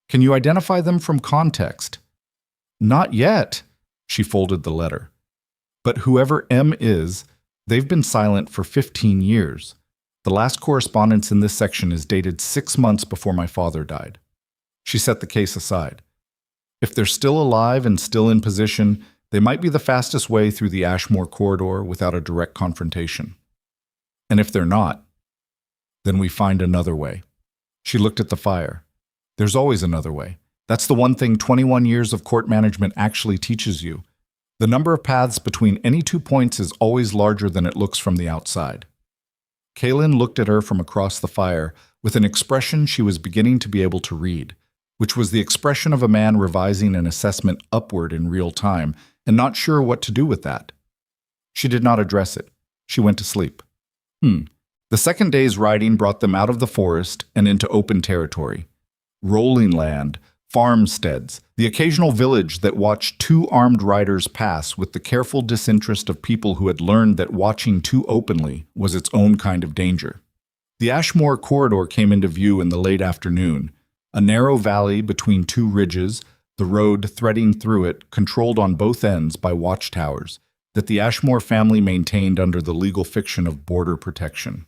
"Can you identify them from context?" "Not yet." She folded the letter. "But whoever M is, they've been silent for 15 years. The last correspondence in this section is dated 6 months before my father died." She set the case aside. "If they're still alive and still in position, they might be the fastest way through the Ashmore corridor without a direct confrontation. And if they're not, then we find another way." She looked at the fire. "There's always another way. That's the one thing 21 years of court management actually teaches you. The number of paths between any 2 points is always larger than it looks from the outside." Kaelin looked at her from across the fire with an expression she was beginning to be able to read, which was the expression of a man revising an assessment upward in real time and not sure what to do with that. She did not address it. She went to sleep. The 2nd day's riding brought them out of the forest and into open territory. Rolling land, farmsteads, the occasional village that watched 2 armed riders pass with the careful disinterest of people who had learned that watching too openly was its own kind of danger. The Ashmore corridor came into view in the late afternoon, a narrow valley between 2 ridges, the road threading through it controlled on both ends by watchtowers that the Ashmore family maintained under the legal fiction of border protection.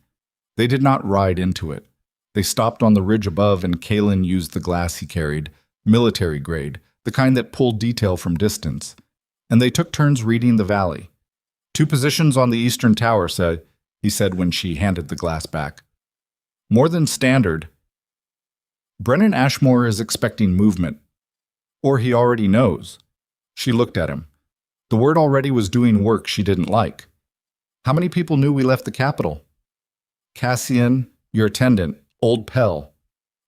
They did not ride into it. They stopped on the ridge above and Kaelin used the glass he carried, military grade, the kind that pulled detail from distance, and they took turns reading the valley. 2 positions on the eastern tower, said, he said when she handed the glass back. More than standard. Brennan Ashmore is expecting movement. Or he already knows. She looked at him. The word already was doing work she didn't like. How many people knew we left the capital? Cassian, your attendant, old Pell.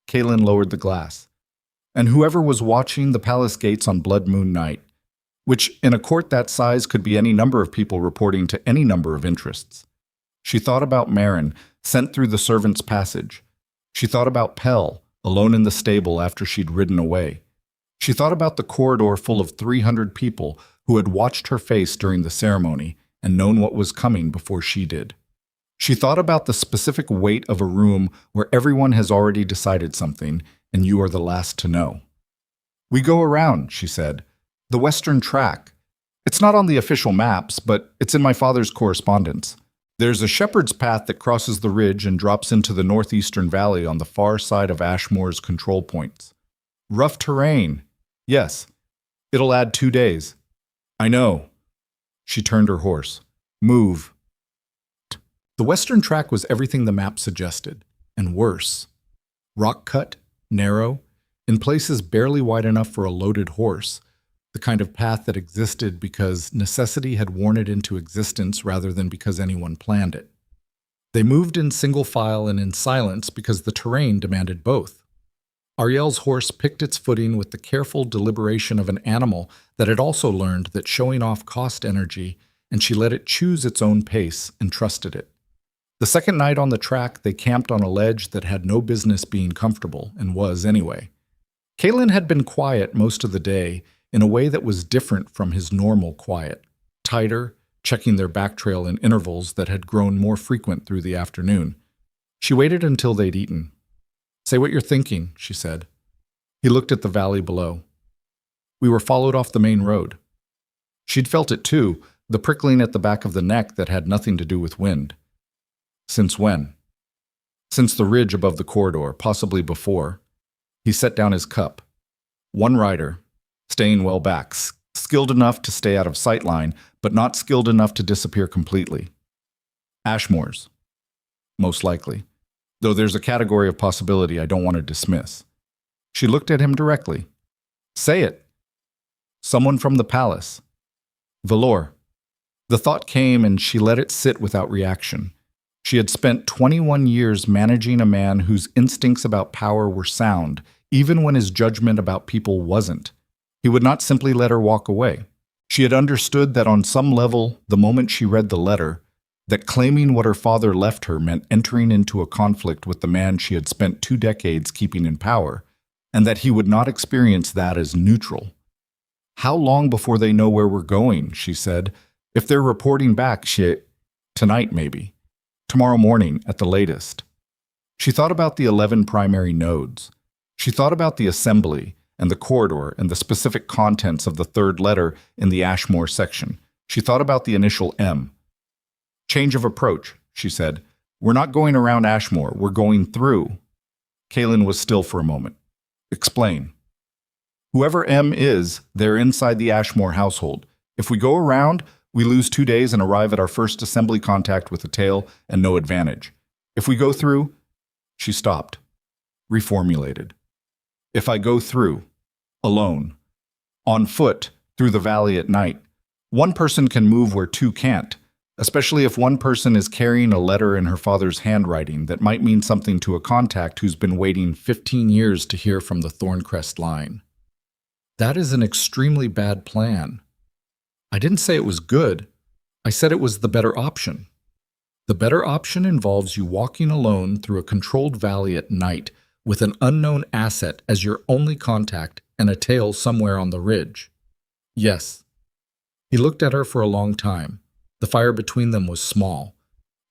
Kaelin lowered the glass. And whoever was watching the palace gates on Blood Moon night, which in a court that size could be any number of people reporting to any number of interests. She thought about Marin, sent through the servants' passage. She thought about Pell, alone in the stable after she'd ridden away. She thought about the corridor full of 300 people who had watched her face during the ceremony and known what was coming before she did. She thought about the specific weight of a room where everyone has already decided something and you are the last to know. We go around, she said. The Western Track. It's not on the official maps, but it's in my father's correspondence. There's a shepherd's path that crosses the ridge and drops into the northeastern valley on the far side of Ashmore's control points. Rough terrain. Yes. It'll add 2 days. I know. She turned her horse. Move. The Western Track was everything the map suggested, and worse. Rock-cut, narrow, in places barely wide enough for a loaded horse, the kind of path that existed because necessity had worn it into existence rather than because anyone planned it. They moved in single file and in silence because the terrain demanded both. Aryelle's horse picked its footing with the careful deliberation of an animal that had also learned that showing off cost energy, and she let it choose its own pace and trusted it. The second night on the track, they camped on a ledge that had no business being comfortable, and was anyway. Kaelin had been quiet most of the day, in a way that was different from his normal quiet, tighter, checking their back trail in intervals that had grown more frequent through the afternoon. She waited until they'd eaten. Say what you're thinking, she said. He looked at the valley below. We were followed off the main road. She'd felt it too, the prickling at the back of the neck that had nothing to do with wind. Since when? Since the ridge above the corridor, possibly before. He set down his cup. One rider, staying well back, skilled enough to stay out of sightline, but not skilled enough to disappear completely. Ashmore's. Most likely. Though there's a category of possibility I don't want to dismiss. She looked at him directly. Say it. Someone from the palace. Veor. The thought came and she let it sit without reaction. She had spent 21 years managing a man whose instincts about power were sound, even when his judgment about people wasn't. He would not simply let her walk away. She had understood that on some level, the moment she read the letter, that claiming what her father left her meant entering into a conflict with the man she had spent 2 decades keeping in power, and that he would not experience that as neutral. How long before they know where we're going, she said. If they're reporting back, tonight maybe. Tomorrow morning at the latest. She thought about the 11 primary nodes. She thought about the assembly and the corridor and the specific contents of the third letter in the Ashmore section. She thought about the initial M. Change of approach, she said. We're not going around Ashmore, we're going through. Kaelin was still for a moment. Explain. Whoever M is, they're inside the Ashmore household. If we go around, we lose 2 days and arrive at our first assembly contact with a tail and no advantage. If we go through, she stopped, reformulated. If I go through, alone, on foot, through the valley at night, one person can move where 2 can't, especially if one person is carrying a letter in her father's handwriting that might mean something to a contact who's been waiting 15 years to hear from the Thorncrest line. That is an extremely bad plan. I didn't say it was good. I said it was the better option. The better option involves you walking alone through a controlled valley at night with an unknown asset as your only contact and a tail somewhere on the ridge. Yes. He looked at her for a long time. The fire between them was small.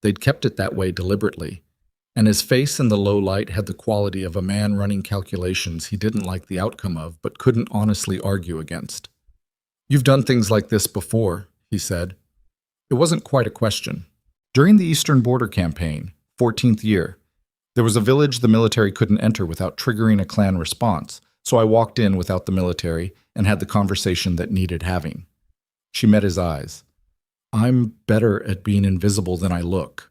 They'd kept it that way deliberately, and his face in the low light had the quality of a man running calculations he didn't like the outcome of but couldn't honestly argue against. You've done things like this before, he said. It wasn't quite a question. During the Eastern Border Campaign, 14th year, there was a village the military couldn't enter without triggering a clan response, so I walked in without the military and had the conversation that needed having. She met his eyes. I'm better at being invisible than I look.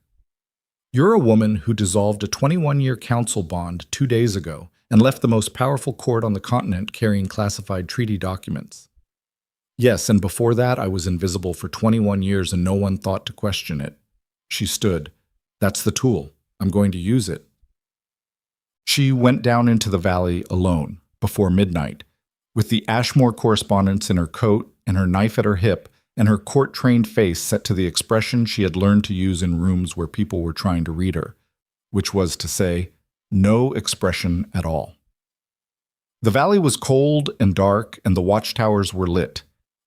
You're a woman who dissolved a 21-year council bond 2 days ago and left the most powerful court on the continent carrying classified treaty documents. Yes, and before that I was invisible for 21 years and no one thought to question it. She stood. That's the tool. I'm going to use it. She went down into the valley alone, before midnight, with the Ashmore correspondence in her coat and her knife at her hip, and her court-trained face set to the expression she had learned to use in rooms where people were trying to read her, which was to say, no expression at all. The valley was cold and dark, and the watchtowers were lit.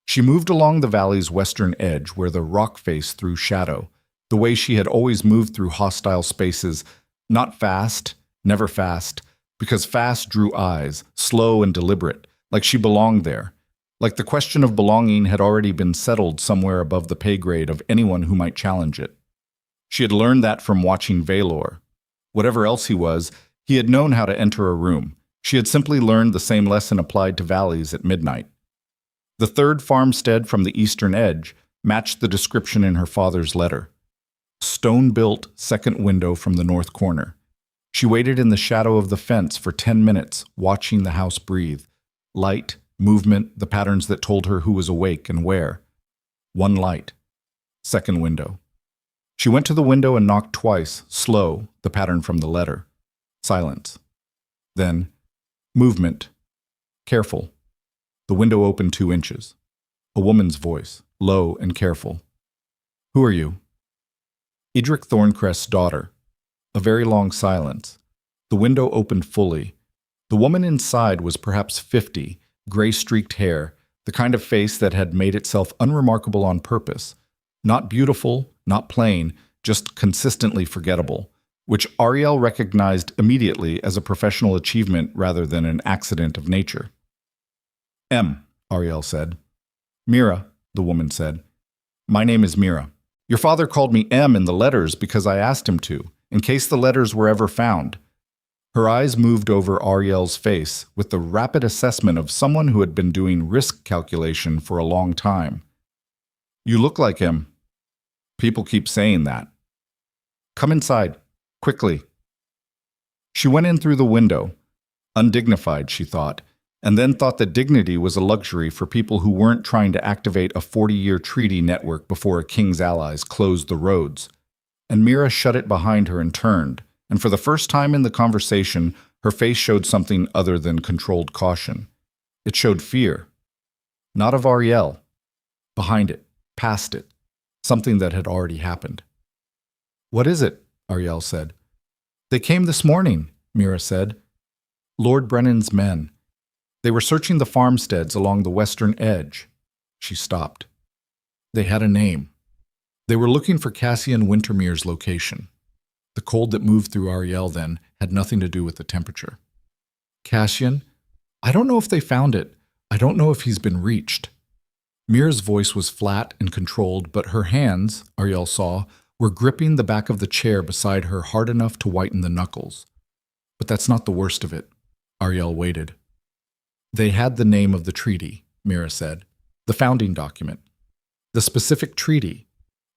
She moved along the valley's western edge, where the rock face threw shadow, the way she had always moved through hostile spaces, not fast, never fast, because fast drew eyes, slow and deliberate, like she belonged there, like the question of belonging had already been settled somewhere above the pay grade of anyone who might challenge it. She had learned that from watching Veor. Whatever else he was, he had known how to enter a room. She had simply learned the same lesson applied to valleys at midnight. The third farmstead from the eastern edge matched the description in her father's letter. Stone-built second window from the north corner. She waited in the shadow of the fence for 10 minutes, watching the house breathe. Light, movement, the patterns that told her who was awake and where. One light. Second window. She went to the window and knocked twice, slow, the pattern from the letter. Silence. Then, movement. Careful. The window opened 2 inches. A woman's voice, low and careful. Who are you? Aryelle Thorncrest's daughter. A very long silence. The window opened fully. The woman inside was perhaps 50, gray-streaked hair, the kind of face that had made itself unremarkable on purpose. Not beautiful, not plain, just consistently forgettable, which Aryelle recognized immediately as a professional achievement rather than an accident of nature. Aryelle said. Mira, the woman said. My name is Mira. Your father called me M in the letters because I asked him to, in case the letters were ever found. Her eyes moved over Aryelle's face with the rapid assessment of someone who had been doing risk calculation for a long time. You look like him. People keep saying that. Come inside, quickly. She went in through the window. Undignified, she thought, and then thought that dignity was a luxury for people who weren't trying to activate a 40-year treaty network before a king's allies closed the roads. And Mira shut it behind her and turned, and for the first time in the conversation, her face showed something other than controlled caution. It showed fear. Not of Aryelle. Behind it, past it, something that had already happened. What is it? Aryelle said. They came this morning, Mira said. Lord Brennan's men. They were searching the farmsteads along the western edge. She stopped. They had a name. They were looking for Cassian Wintermere's location. The cold that moved through Aryelle then had nothing to do with the temperature. Cassian? I don't know if they found it. I don't know if he's been reached. Mira's voice was flat and controlled, but her hands, Aryelle saw, were gripping the back of the chair beside her hard enough to whiten the knuckles. But that's not the worst of it. Aryelle waited. They had the name of the treaty, Mira said. The founding document. The specific treaty.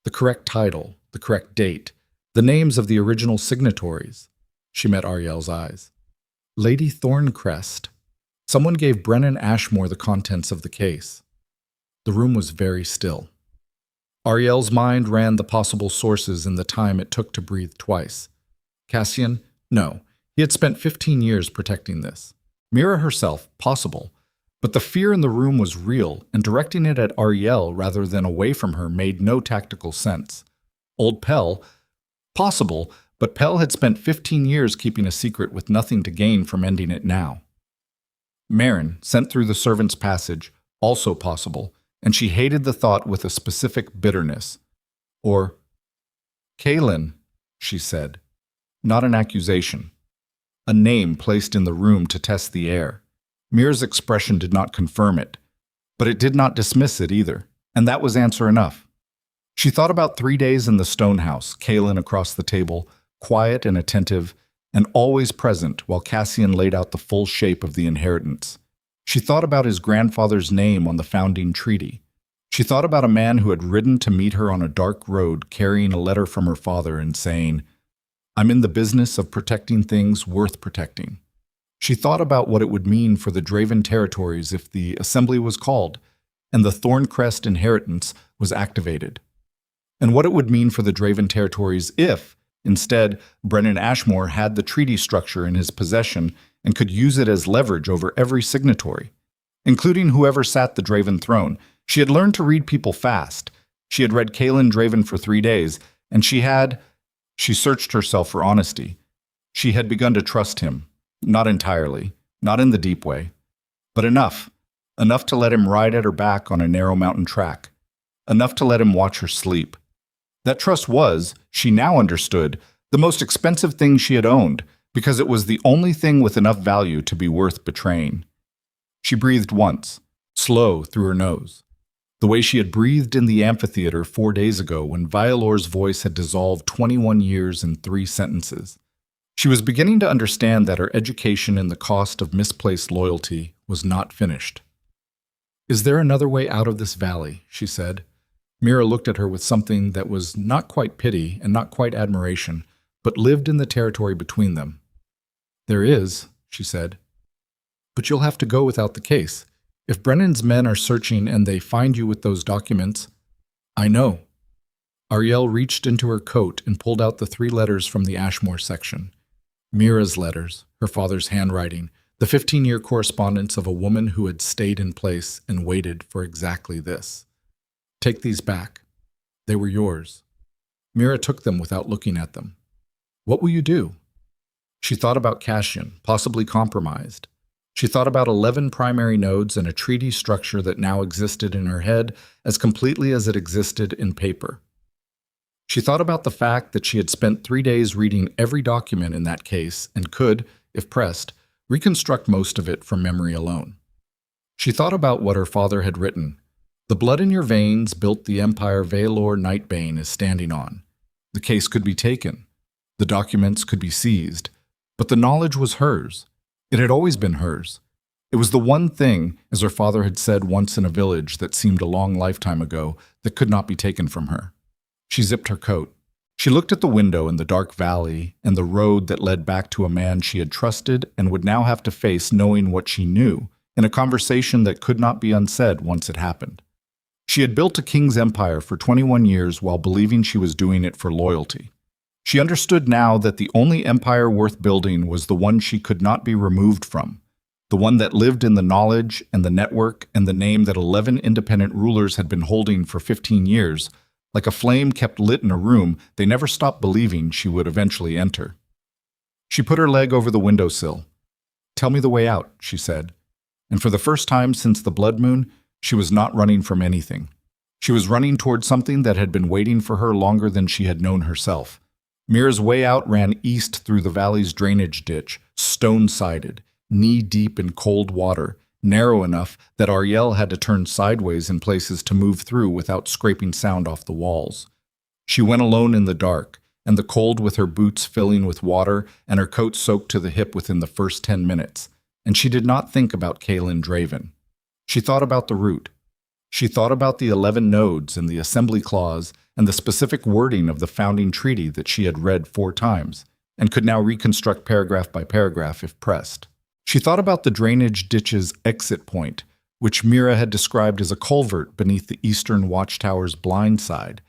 The correct title. The correct date. The names of the original signatories. She met Aryelle's eyes. Lady Thorncrest. Someone gave Brennan Ashmore the contents of the case. The room was very still. Aryelle's mind ran the possible sources in the time it took to breathe twice. Cassian? No. He had spent 15 years protecting this. Mira herself, possible. But the fear in the room was real, and directing it at Aryelle rather than away from her made no tactical sense. Old Pell? Possible, but Pell had spent 15 years keeping a secret with nothing to gain from ending it now. Marin, sent through the servants' passage, also possible, and she hated the thought with a specific bitterness. Or, Kaelin, she said. Not an accusation. A name placed in the room to test the air. Mira's expression did not confirm it, but it did not dismiss it either, and that was answer enough. She thought about 3 days in the stone house, Kaelin across the table, quiet and attentive, and always present while Cassian laid out the full shape of the inheritance. She thought about his grandfather's name on the founding treaty. She thought about a man who had ridden to meet her on a dark road carrying a letter from her father and saying, I'm in the business of protecting things worth protecting. She thought about what it would mean for the Draven territories if the assembly was called and the Thorncrest inheritance was activated, and what it would mean for the Draven territories if, instead, Brennan Ashmore had the treaty structure in his possession and could use it as leverage over every signatory, including whoever sat the Draven throne. She had learned to read people fast. She had read Kaelin Draven for 3 days, and she searched herself for honesty. She had begun to trust him, not entirely, not in the deep way, but enough to let him ride at her back on a narrow mountain track, enough to let him watch her sleep. That trust was, she now understood, the most expensive thing she had owned, because it was the only thing with enough value to be worth betraying. She breathed once, slow through her nose, the way she had breathed in the amphitheater 4 days ago when Violor's voice had dissolved 21 years in 3 sentences. She was beginning to understand that her education in the cost of misplaced loyalty was not finished. "Is there another way out of this valley?" she said. Mira looked at her with something that was not quite pity and not quite admiration, but lived in the territory between them. "There is," she said. "But you'll have to go without the case. If Brennan's men are searching and they find you with those documents—" "I know." Aryelle reached into her coat and pulled out the 3 letters from the Ashmore section. Mira's letters, her father's handwriting, the 15-year correspondence of a woman who had stayed in place and waited for exactly this. "Take these back. They were yours." Mira took them without looking at them. "What will you do?" She thought about Cassian, possibly compromised. She thought about 11 primary nodes and a treaty structure that now existed in her head as completely as it existed in paper. She thought about the fact that she had spent 3 days reading every document in that case and could, if pressed, reconstruct most of it from memory alone. She thought about what her father had written. "The blood in your veins built the empire Veor Nightbane is standing on. The case could be taken. The documents could be seized. But the knowledge was hers. It had always been hers. It was the one thing, as her father had said once in a village that seemed a long lifetime ago, that could not be taken from her." She zipped her coat. She looked at the window in the dark valley and the road that led back to a man she had trusted and would now have to face knowing what she knew, in a conversation that could not be unsaid once it happened. She had built a king's empire for 21 years while believing she was doing it for loyalty. She understood now that the only empire worth building was the one she could not be removed from, the one that lived in the knowledge and the network and the name that 11 independent rulers had been holding for 15 years, like a flame kept lit in a room they never stopped believing she would eventually enter. She put her leg over the windowsill. "Tell me the way out," she said. And for the first time since the blood moon, she was not running from anything. She was running toward something that had been waiting for her longer than she had known herself. Mira's way out ran east through the valley's drainage ditch, stone-sided, knee-deep in cold water, narrow enough that Aryelle had to turn sideways in places to move through without scraping sound off the walls. She went alone in the dark, and the cold with her boots filling with water and her coat soaked to the hip within the first 10 minutes, and she did not think about Kaelin Draven. She thought about the route. She thought about the 11 nodes and the assembly clause and the specific wording of the founding treaty that she had read 4 times, and could now reconstruct paragraph by paragraph if pressed. She thought about the drainage ditch's exit point, which Mira had described as a culvert beneath the eastern watchtower's blind side,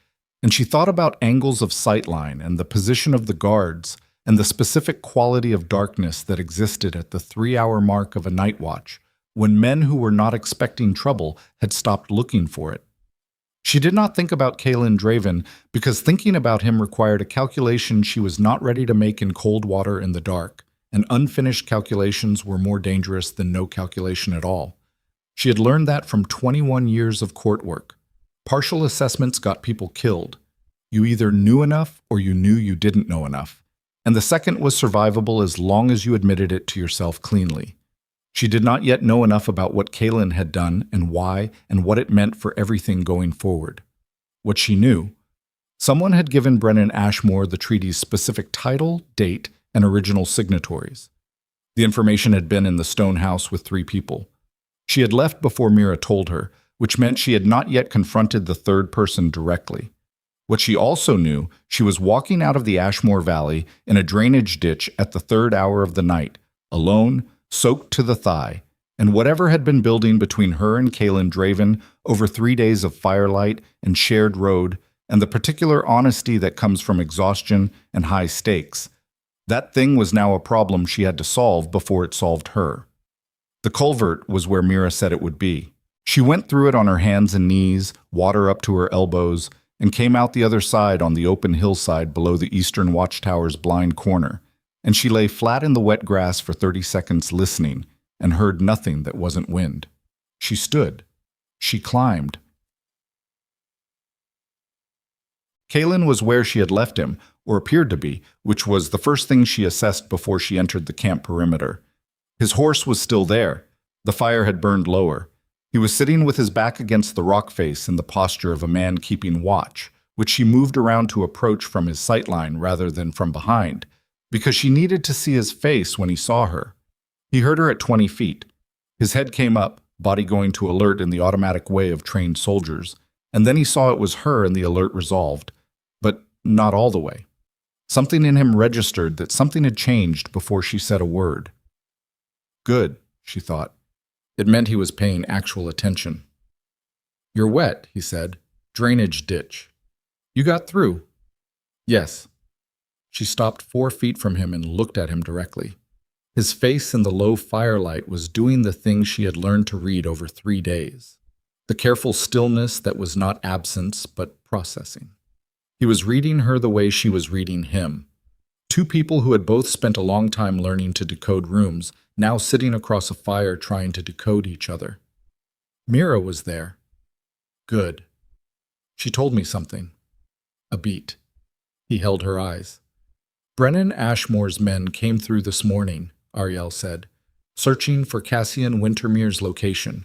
and she thought about angles of sightline and the position of the guards and the specific quality of darkness that existed at the 3-hour mark of a night watch, when men who were not expecting trouble had stopped looking for it. She did not think about Kaelin Draven because thinking about him required a calculation she was not ready to make in cold water in the dark, and unfinished calculations were more dangerous than no calculation at all. She had learned that from 21 years of court work. Partial assessments got people killed. You either knew enough or you knew you didn't know enough, and the second was survivable as long as you admitted it to yourself cleanly. She did not yet know enough about what Kaelin had done and why and what it meant for everything going forward. What she knew: someone had given Brennan Ashmore the treaty's specific title, date, and original signatories. The information had been in the stone house with 3 people. She had left before Mira told her, which meant she had not yet confronted the third person directly. What she also knew, she was walking out of the Ashmore Valley in a drainage ditch at the 3rd hour of the night, alone, soaked to the thigh, and whatever had been building between her and Kaelin Draven over 3 days of firelight and shared road, and the particular honesty that comes from exhaustion and high stakes, that thing was now a problem she had to solve before it solved her. The culvert was where Mira said it would be. She went through it on her hands and knees, water up to her elbows, and came out the other side on the open hillside below the eastern watchtower's blind corner, and she lay flat in the wet grass for 30 seconds listening and heard nothing that wasn't wind. She stood. She climbed. Kaelin was where she had left him, or appeared to be, which was the first thing she assessed before she entered the camp perimeter. His horse was still there. The fire had burned lower. He was sitting with his back against the rock face in the posture of a man keeping watch, which she moved around to approach from his sightline rather than from behind, because she needed to see his face when he saw her. He heard her at 20 feet. His head came up, body going to alert in the automatic way of trained soldiers, and then he saw it was her and the alert resolved, but not all the way. Something in him registered that something had changed before she said a word. Good, she thought. It meant he was paying actual attention. You're wet, he said. Drainage ditch. You got through? Yes. She stopped 4 feet from him and looked at him directly. His face in the low firelight was doing the thing she had learned to read over 3 days. The careful stillness that was not absence, but processing. He was reading her the way she was reading him. 2 people who had both spent a long time learning to decode rooms, now sitting across a fire trying to decode each other. Mira was there. Good. She told me something. A beat. He held her eyes. Brennan Ashmore's men came through this morning, Aryelle said, searching for Cassian Wintermere's location.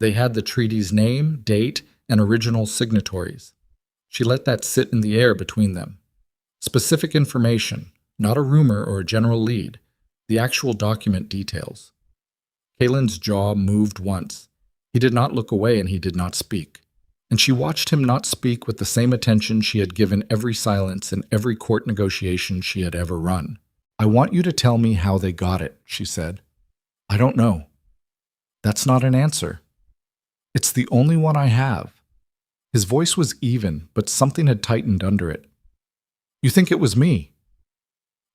They had the treaty's name, date, and original signatories. She let that sit in the air between them. Specific information, not a rumor or a general lead. The actual document details. Kaelin's jaw moved once. He did not look away and he did not speak. And she watched him not speak with the same attention she had given every silence in every court negotiation she had ever run. I want you to tell me how they got it, she said. I don't know. That's not an answer. It's the only one I have. His voice was even, but something had tightened under it. You think it was me?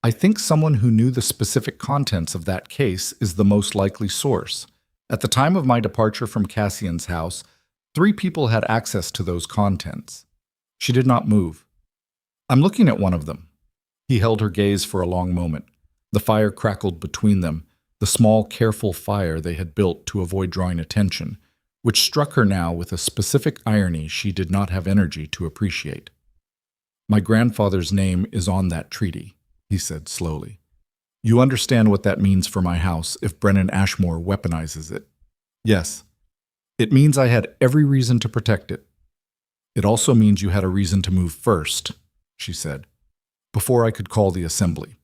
I think someone who knew the specific contents of that case is the most likely source. At the time of my departure from Cassian's house, 3 people had access to those contents. She did not move. I'm looking at one of them. He held her gaze for a long moment. The fire crackled between them, the small, careful fire they had built to avoid drawing attention, which struck her now with a specific irony she did not have energy to appreciate. My grandfather's name is on that treaty, he said slowly. You understand what that means for my house if Brennan Ashmore weaponizes it? Yes. It means I had every reason to protect it. It also means you had a reason to move first, she said, before I could call the assembly.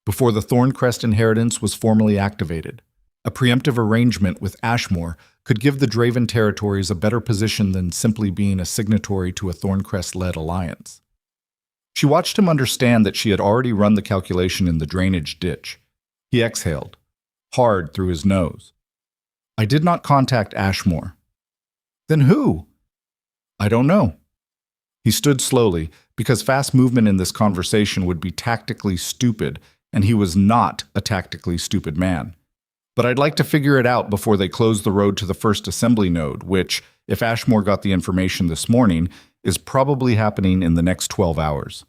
Before the Thorncrest inheritance was formally activated. A preemptive arrangement with Ashmore could give the Draven territories a better position than simply being a signatory to a Thorncrest-led alliance. She watched him understand that she had already run the calculation in the drainage ditch. He exhaled, hard through his nose. I did not contact Ashmore. Then who? I don't know. He stood slowly, because fast movement in this conversation would be tactically stupid, and he was not a tactically stupid man. But I'd like to figure it out before they close the road to the first assembly node, which, if Ashmore got the information this morning, is probably happening in the next 12 hours.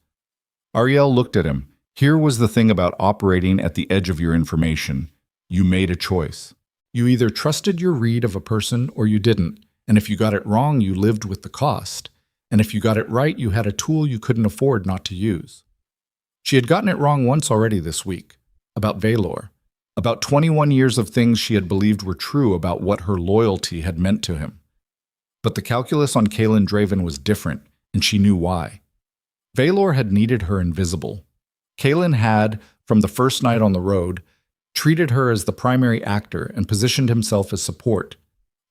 Aryelle looked at him. Here was the thing about operating at the edge of your information. You made a choice. You either trusted your read of a person or you didn't, and if you got it wrong, you lived with the cost. And if you got it right, you had a tool you couldn't afford not to use. She had gotten it wrong once already this week, about Veor, about 21 years of things she had believed were true about what her loyalty had meant to him. But the calculus on Kaelin Draven was different, and she knew why. Veor had needed her invisible. Kaelin had, from the first night on the road, treated her as the primary actor and positioned himself as support.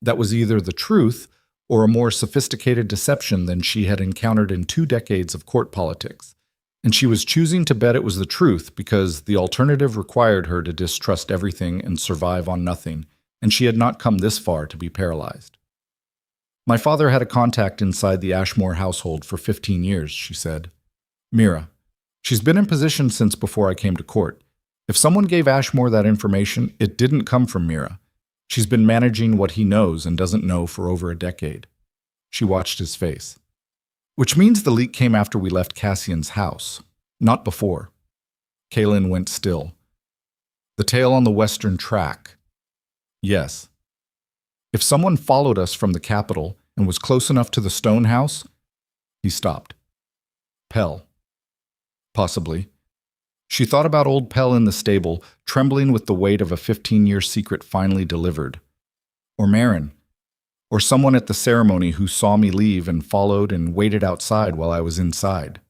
That was either the truth or a more sophisticated deception than she had encountered in 2 decades of court politics, and she was choosing to bet it was the truth because the alternative required her to distrust everything and survive on nothing, and she had not come this far to be paralyzed. My father had a contact inside the Ashmore household for 15 years, she said. Mira. She's been in position since before I came to court. If someone gave Ashmore that information, it didn't come from Mira. She's been managing what he knows and doesn't know for over a decade. She watched his face. Which means the leak came after we left Cassian's house, not before. Kaylin went still. The tail on the western track. Yes. If someone followed us from the capital and was close enough to the stone house, he stopped. Pell. Possibly. She thought about old Pell in the stable, trembling with the weight of a 15-year secret finally delivered. Or Marin. Or someone at the ceremony who saw me leave and followed and waited outside while I was inside.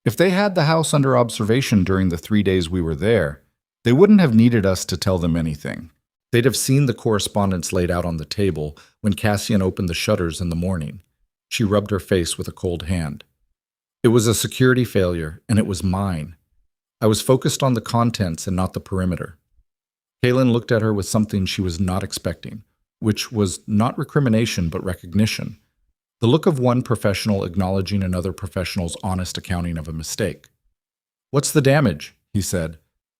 If they had the house under observation during the 3 days we were there, they wouldn't have needed us to tell them anything. They'd have seen the correspondence laid out on the table when Cassian opened the shutters in the morning. She rubbed her face with a cold hand. It was a security failure, and it was mine. I was focused on the contents and not the perimeter. Kaylin looked at her with something she was not expecting, which was not recrimination but recognition. The look of one professional acknowledging another professional's honest accounting of a mistake. What's the damage? He said.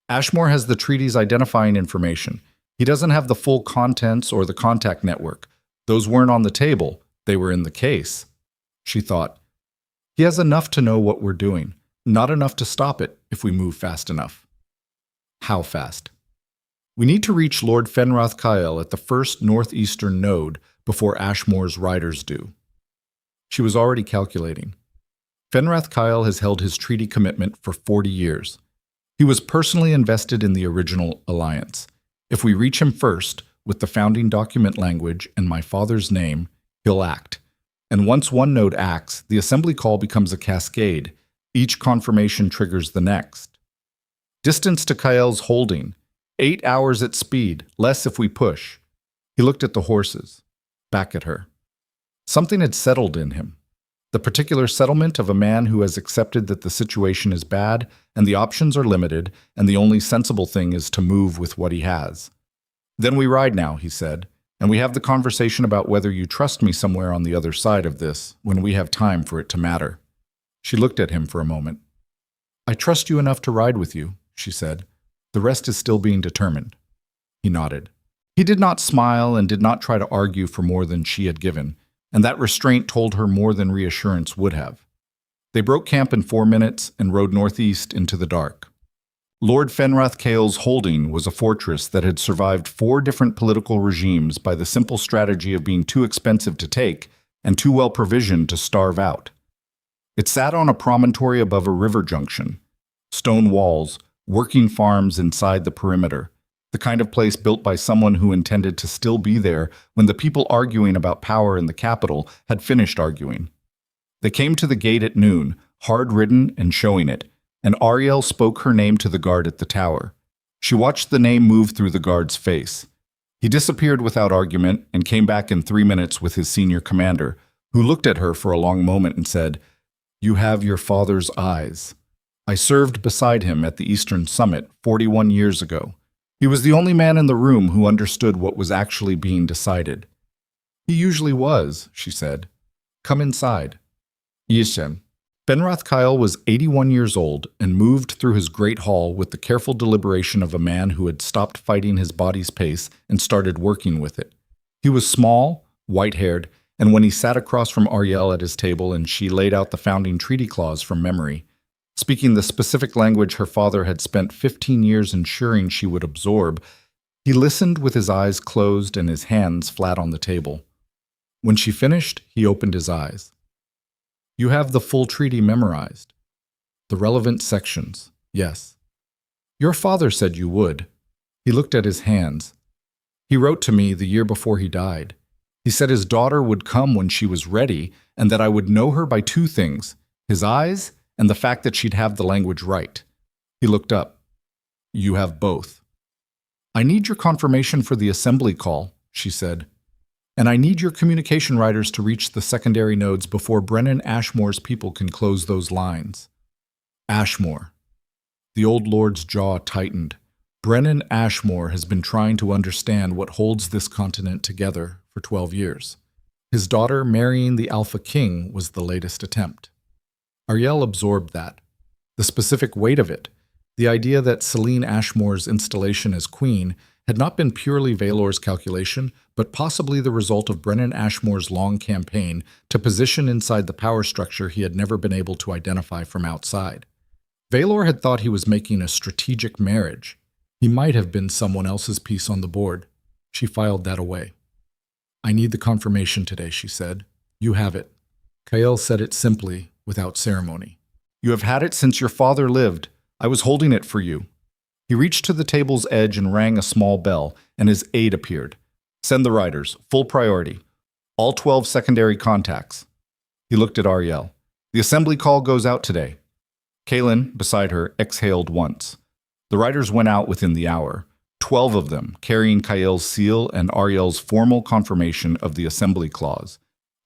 Ashmore has the treaties identifying information. He doesn't have the full contents or the contact network. Those weren't on the table. They were in the case. She thought. He has enough to know what we're doing. Not enough to stop it if we move fast enough. How fast? We need to reach Lord Fenrath Kyle at the first northeastern node before Ashmore's riders do. She was already calculating. Fenrath Kyle has held his treaty commitment for 40 years. He was personally invested in the original alliance. If we reach him first, with the founding document language and my father's name, he'll act. And once one node acts, the assembly call becomes a cascade. Each confirmation triggers the next. Distance to Kyle's holding. 8 hours at speed, less if we push. He looked at the horses, back at her. Something had settled in him. The particular settlement of a man who has accepted that the situation is bad and the options are limited and the only sensible thing is to move with what he has. Then we ride now, he said, and we have the conversation about whether you trust me somewhere on the other side of this when we have time for it to matter. She looked at him for a moment. I trust you enough to ride with you, she said. The rest is still being determined. He nodded. He did not smile and did not try to argue for more than she had given, and that restraint told her more than reassurance would have. They broke camp in 4 minutes and rode northeast into the dark. Lord Fenrath Kale's holding was a fortress that had survived 4 different political regimes by the simple strategy of being too expensive to take and too well provisioned to starve out. It sat on a promontory above a river junction. Stone walls, working farms inside the perimeter, the kind of place built by someone who intended to still be there when the people arguing about power in the capital had finished arguing. They came to the gate at noon, hard-ridden and showing it, and Aryelle spoke her name to the guard at the tower. She watched the name move through the guard's face. He disappeared without argument and came back in 3 minutes with his senior commander, who looked at her for a long moment and said, You have your father's eyes. I served beside him at the Eastern Summit 41 years ago. He was the only man in the room who understood what was actually being decided. He usually was, she said. Come inside. Yishem. Fenrath Kyle was 81 years old and moved through his great hall with the careful deliberation of a man who had stopped fighting his body's pace and started working with it. He was small, white-haired, and when he sat across from Aryelle at his table and she laid out the founding treaty clause from memory, speaking the specific language her father had spent 15 years ensuring she would absorb, he listened with his eyes closed and his hands flat on the table. When she finished, he opened his eyes. You have the full treaty memorized. The relevant sections, yes. Your father said you would. He looked at his hands. He wrote to me the year before he died. He said his daughter would come when she was ready and that I would know her by 2 things, his eyes and the fact that she'd have the language right. He looked up. You have both. I need your confirmation for the assembly call, she said. And I need your communication riders to reach the secondary nodes before Brennan Ashmore's people can close those lines. Ashmore. The old lord's jaw tightened. Brennan Ashmore has been trying to understand what holds this continent together for 12 years. His daughter marrying the Alpha King was the latest attempt. Aryelle absorbed that. The specific weight of it, the idea that Celine Ashmore's installation as queen had not been purely Veor's calculation, but possibly the result of Brennan Ashmore's long campaign to position inside the power structure he had never been able to identify from outside. Veor had thought he was making a strategic marriage. He might have been someone else's piece on the board. She filed that away. I need the confirmation today, she said. You have it. Kael said it simply, without ceremony. You have had it since your father lived. I was holding it for you. He reached to the table's edge and rang a small bell, and his aide appeared. Send the riders, full priority. All 12 secondary contacts. He looked at Aryelle. The assembly call goes out today. Kaelin, beside her, exhaled once. The riders went out within the hour, 12 of them carrying Kael's seal and Aryelle's formal confirmation of the assembly clause,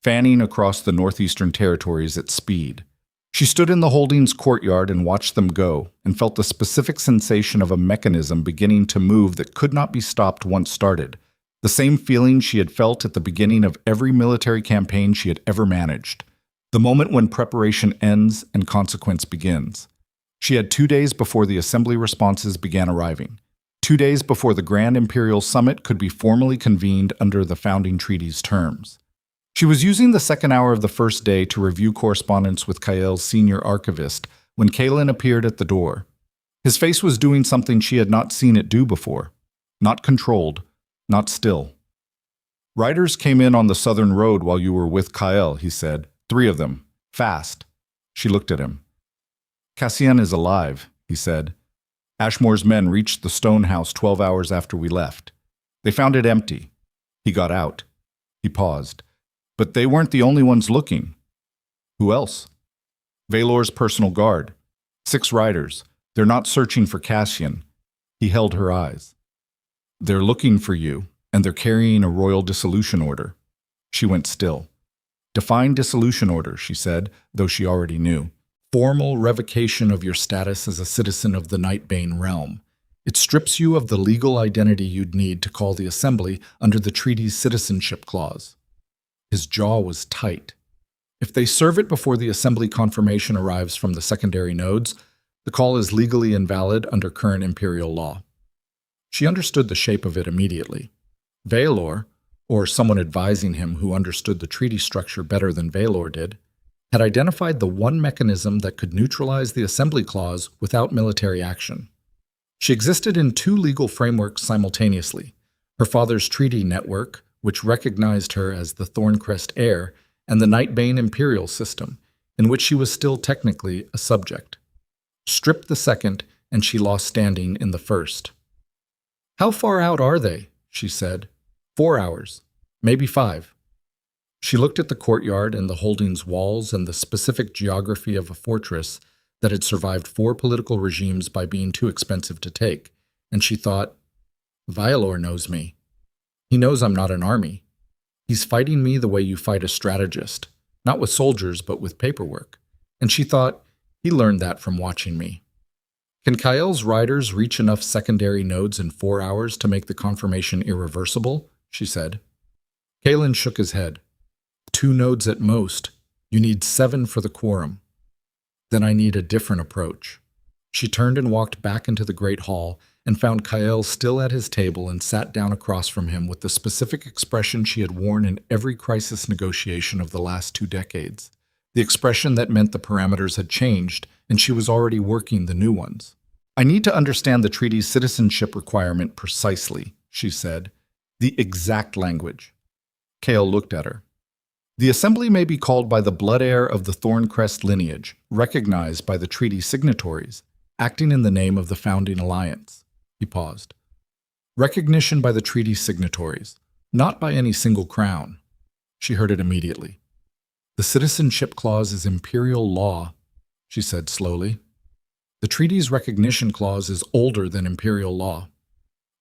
fanning across the northeastern territories at speed. She stood in the holdings courtyard and watched them go, and felt the specific sensation of a mechanism beginning to move that could not be stopped once started, the same feeling she had felt at the beginning of every military campaign she had ever managed, the moment when preparation ends and consequence begins. She had 2 days before the assembly responses began arriving, 2 days before the Grand Imperial Summit could be formally convened under the founding treaties' terms. She was using the second hour of the first day to review correspondence with Kael's senior archivist when Kaelin appeared at the door. His face was doing something she had not seen it do before. Not controlled, not still. Riders came in on the southern road while you were with Kael, he said. 3 of them. Fast. She looked at him. Cassian is alive, he said. Ashmore's men reached the stone house 12 hours after we left. They found it empty. He got out. He paused. But they weren't the only ones looking. Who else? Veor's personal guard. 6 riders. They're not searching for Cassian. He held her eyes. They're looking for you, and they're carrying a royal dissolution order. She went still. Define dissolution order, she said, though she already knew. Formal revocation of your status as a citizen of the Nightbane realm. It strips you of the legal identity you'd need to call the assembly under the treaty's citizenship clause. His jaw was tight. If they serve it before the assembly confirmation arrives from the secondary nodes, the call is legally invalid under current imperial law. She understood the shape of it immediately. Veor, or someone advising him who understood the treaty structure better than Veor did, had identified the one mechanism that could neutralize the assembly clause without military action. She existed in 2 legal frameworks simultaneously: her father's treaty network, which recognized her as the Thorncrest heir, and the Nightbane imperial system, in which she was still technically a subject. Strip the second, and she lost standing in the first. How far out are they? She said. 4 hours, maybe 5. She looked at the courtyard and the holdings walls and the specific geography of a fortress that had survived 4 political regimes by being too expensive to take, and she thought, Veor knows me. He knows I'm not an army. He's fighting me the way you fight a strategist, not with soldiers but with paperwork. And she thought, he learned that from watching me. Can Kael's riders reach enough secondary nodes in 4 hours to make the confirmation irreversible? She said. Kaelin shook his head. 2 nodes at most. You need 7 for the quorum. Then I need a different approach. She turned and walked back into the great hall and found Kael still at his table and sat down across from him with the specific expression she had worn in every crisis negotiation of the last 2 decades. The expression that meant the parameters had changed and she was already working the new ones. I need to understand the treaty's citizenship requirement precisely, she said. The exact language. Kael looked at her. The assembly may be called by the blood heir of the Thorncrest lineage, recognized by the treaty signatories, acting in the name of the founding alliance. He paused. Recognition by the treaty signatories, not by any single crown. She heard it immediately. The citizenship clause is imperial law, she said slowly. The treaty's recognition clause is older than imperial law.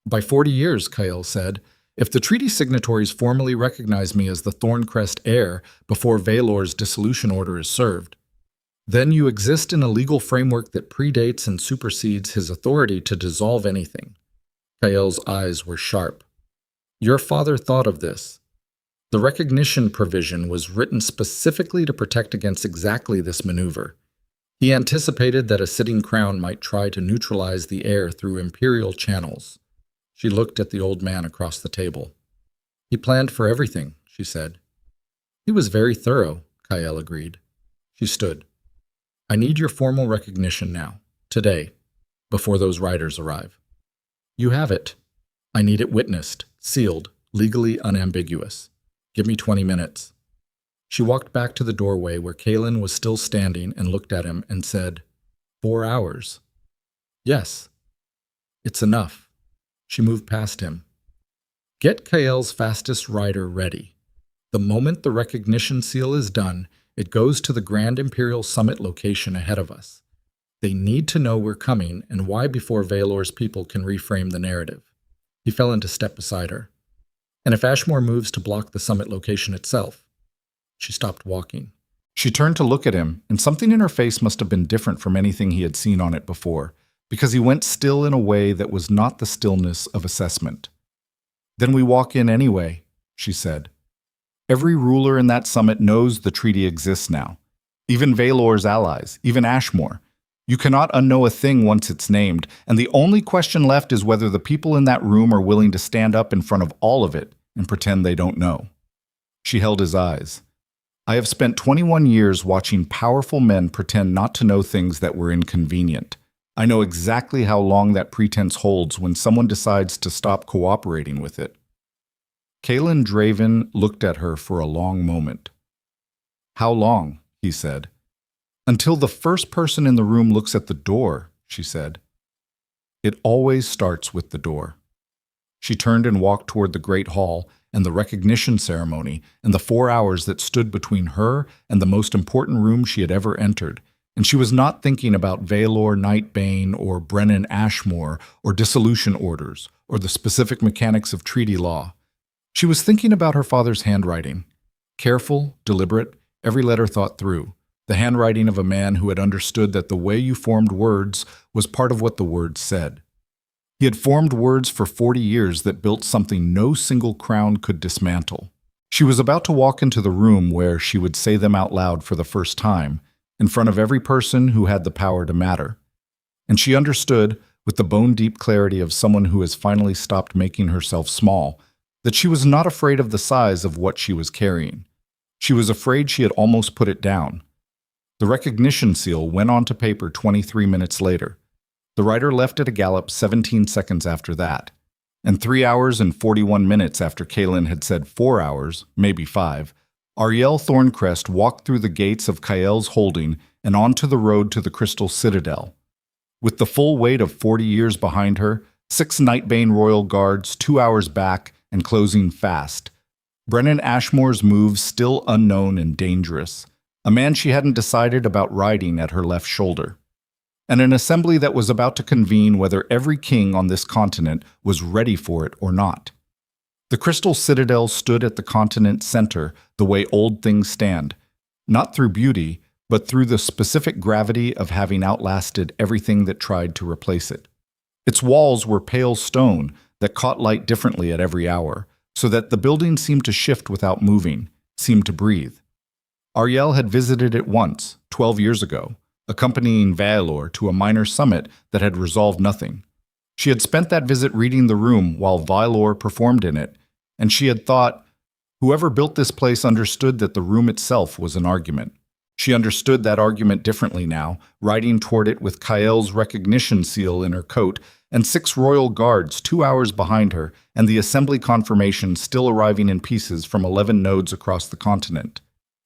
By 40 years, Kael said, If the treaty signatories formally recognize me as the Thorncrest heir before Veor's dissolution order is served, then you exist in a legal framework that predates and supersedes his authority to dissolve anything. Kael's eyes were sharp. Your father thought of this. The recognition provision was written specifically to protect against exactly this maneuver. He anticipated that a sitting crown might try to neutralize the heir through imperial channels. She looked at the old man across the table. He planned for everything, she said. He was very thorough, Kael agreed. She stood. I need your formal recognition now, today, before those riders arrive. You have it. I need it witnessed, sealed, legally unambiguous. Give me 20 minutes. She walked back to the doorway where Kaelin was still standing and looked at him and said, 4 hours. Yes. It's enough. She moved past him. Get Kael's fastest rider ready. The moment the recognition seal is done, it goes to the Grand Imperial Summit location ahead of us. They need to know we're coming and why before Veor's people can reframe the narrative. He fell into step beside her. And if Ashmore moves to block the summit location itself? She stopped walking. She turned to look at him, and something in her face must have been different from anything he had seen on it before, because he went still in a way that was not the stillness of assessment. Then we walk in anyway, she said. Every ruler in that summit knows the treaty exists now. Even Veor's allies, even Ashmore. You cannot unknow a thing once it's named, and the only question left is whether the people in that room are willing to stand up in front of all of it and pretend they don't know. She held his eyes. I have spent 21 years watching powerful men pretend not to know things that were inconvenient. I know exactly how long that pretense holds when someone decides to stop cooperating with it. Kaelin Draven looked at her for a long moment. How long? He said. Until the first person in the room looks at the door, she said. It always starts with the door. She turned and walked toward the great hall and the recognition ceremony and the 4 hours that stood between her and the most important room she had ever entered, and she was not thinking about Veor Nightbane or Brennan Ashmore or dissolution orders or the specific mechanics of treaty law. She was thinking about her father's handwriting. Careful, deliberate, every letter thought through. The handwriting of a man who had understood that the way you formed words was part of what the words said. He had formed words for 40 years that built something no single crown could dismantle. She was about to walk into the room where she would say them out loud for the first time, in front of every person who had the power to matter. And she understood, with the bone-deep clarity of someone who has finally stopped making herself small, that she was not afraid of the size of what she was carrying. She was afraid she had almost put it down. The recognition seal went onto paper 23 minutes later. The writer left at a gallop 17 seconds after that. And 3 hours and 41 minutes after Kaelin had said 4 hours, maybe 5, Aryelle Thorncrest walked through the gates of Kael's holding and onto the road to the Crystal Citadel. With the full weight of 40 years behind her, 6 Nightbane royal guards 2 hours back and closing fast. Brennan Ashmore's moves still unknown and dangerous. A man she hadn't decided about riding at her left shoulder. And an assembly that was about to convene whether every king on this continent was ready for it or not. The Crystal Citadel stood at the continent's center the way old things stand, not through beauty, but through the specific gravity of having outlasted everything that tried to replace it. Its walls were pale stone that caught light differently at every hour, so that the building seemed to shift without moving, seemed to breathe. Aryelle had visited it once, 12 years ago, accompanying Veor to a minor summit that had resolved nothing. She had spent that visit reading the room while Veor performed in it, and she had thought, whoever built this place understood that the room itself was an argument. She understood that argument differently now, riding toward it with Kael's recognition seal in her coat and 6 royal guards 2 hours behind her and the assembly confirmation still arriving in pieces from 11 nodes across the continent.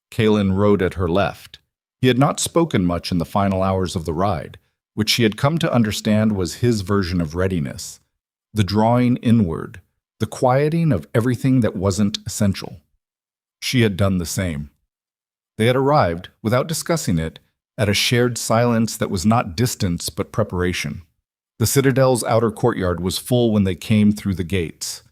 Kaelin rode at her left. He had not spoken much in the final hours of the ride, which she had come to understand was his version of readiness. The drawing inward, the quieting of everything that wasn't essential. She had done the same. They had arrived, without discussing it, at a shared silence that was not distance but preparation. The Citadel's outer courtyard was full when they came through the gates.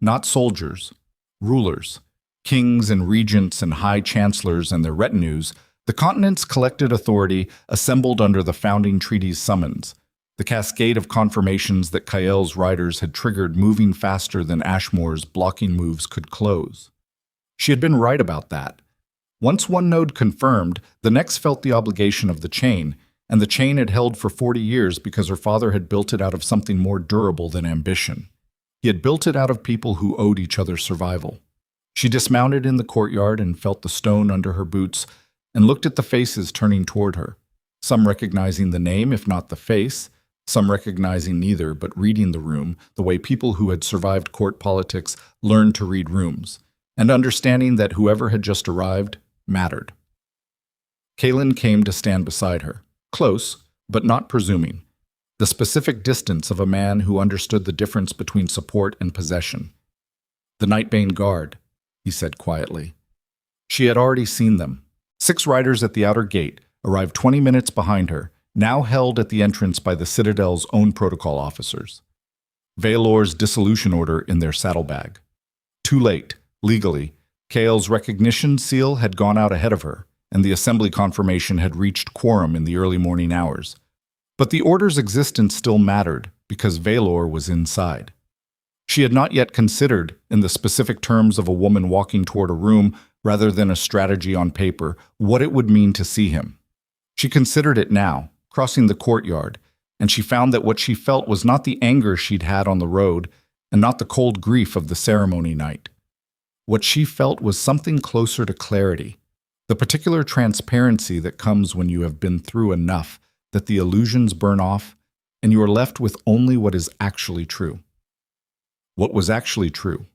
Not soldiers, rulers, kings and regents and high chancellors and their retinues, the continent's collected authority assembled under the founding treaties' summons, the cascade of confirmations that Kael's riders had triggered moving faster than Ashmore's blocking moves could close. She had been right about that. Once one node confirmed, the next felt the obligation of the chain, and the chain had held for 40 years because her father had built it out of something more durable than ambition. He had built it out of people who owed each other survival. She dismounted in the courtyard and felt the stone under her boots and looked at the faces turning toward her, some recognizing the name if not the face, some recognizing neither but reading the room the way people who had survived court politics learned to read rooms, and understanding that whoever had just arrived mattered. Kaelin came to stand beside her, close, but not presuming, the specific distance of a man who understood the difference between support and possession. "The Nightbane Guard," he said quietly. She had already seen them. 6 riders at the outer gate arrived 20 minutes behind her, now held at the entrance by the Citadel's own protocol officers. Veor's dissolution order in their saddlebag. Too late, legally. Kael's recognition seal had gone out ahead of her, and the assembly confirmation had reached quorum in the early morning hours. But the order's existence still mattered because Veor was inside. She had not yet considered, in the specific terms of a woman walking toward a room rather than a strategy on paper, what it would mean to see him. She considered it now, crossing the courtyard, and she found that what she felt was not the anger she'd had on the road and not the cold grief of the ceremony night. What she felt was something closer to clarity, the particular transparency that comes when you have been through enough that the illusions burn off and you are left with only what is actually true. What was actually true?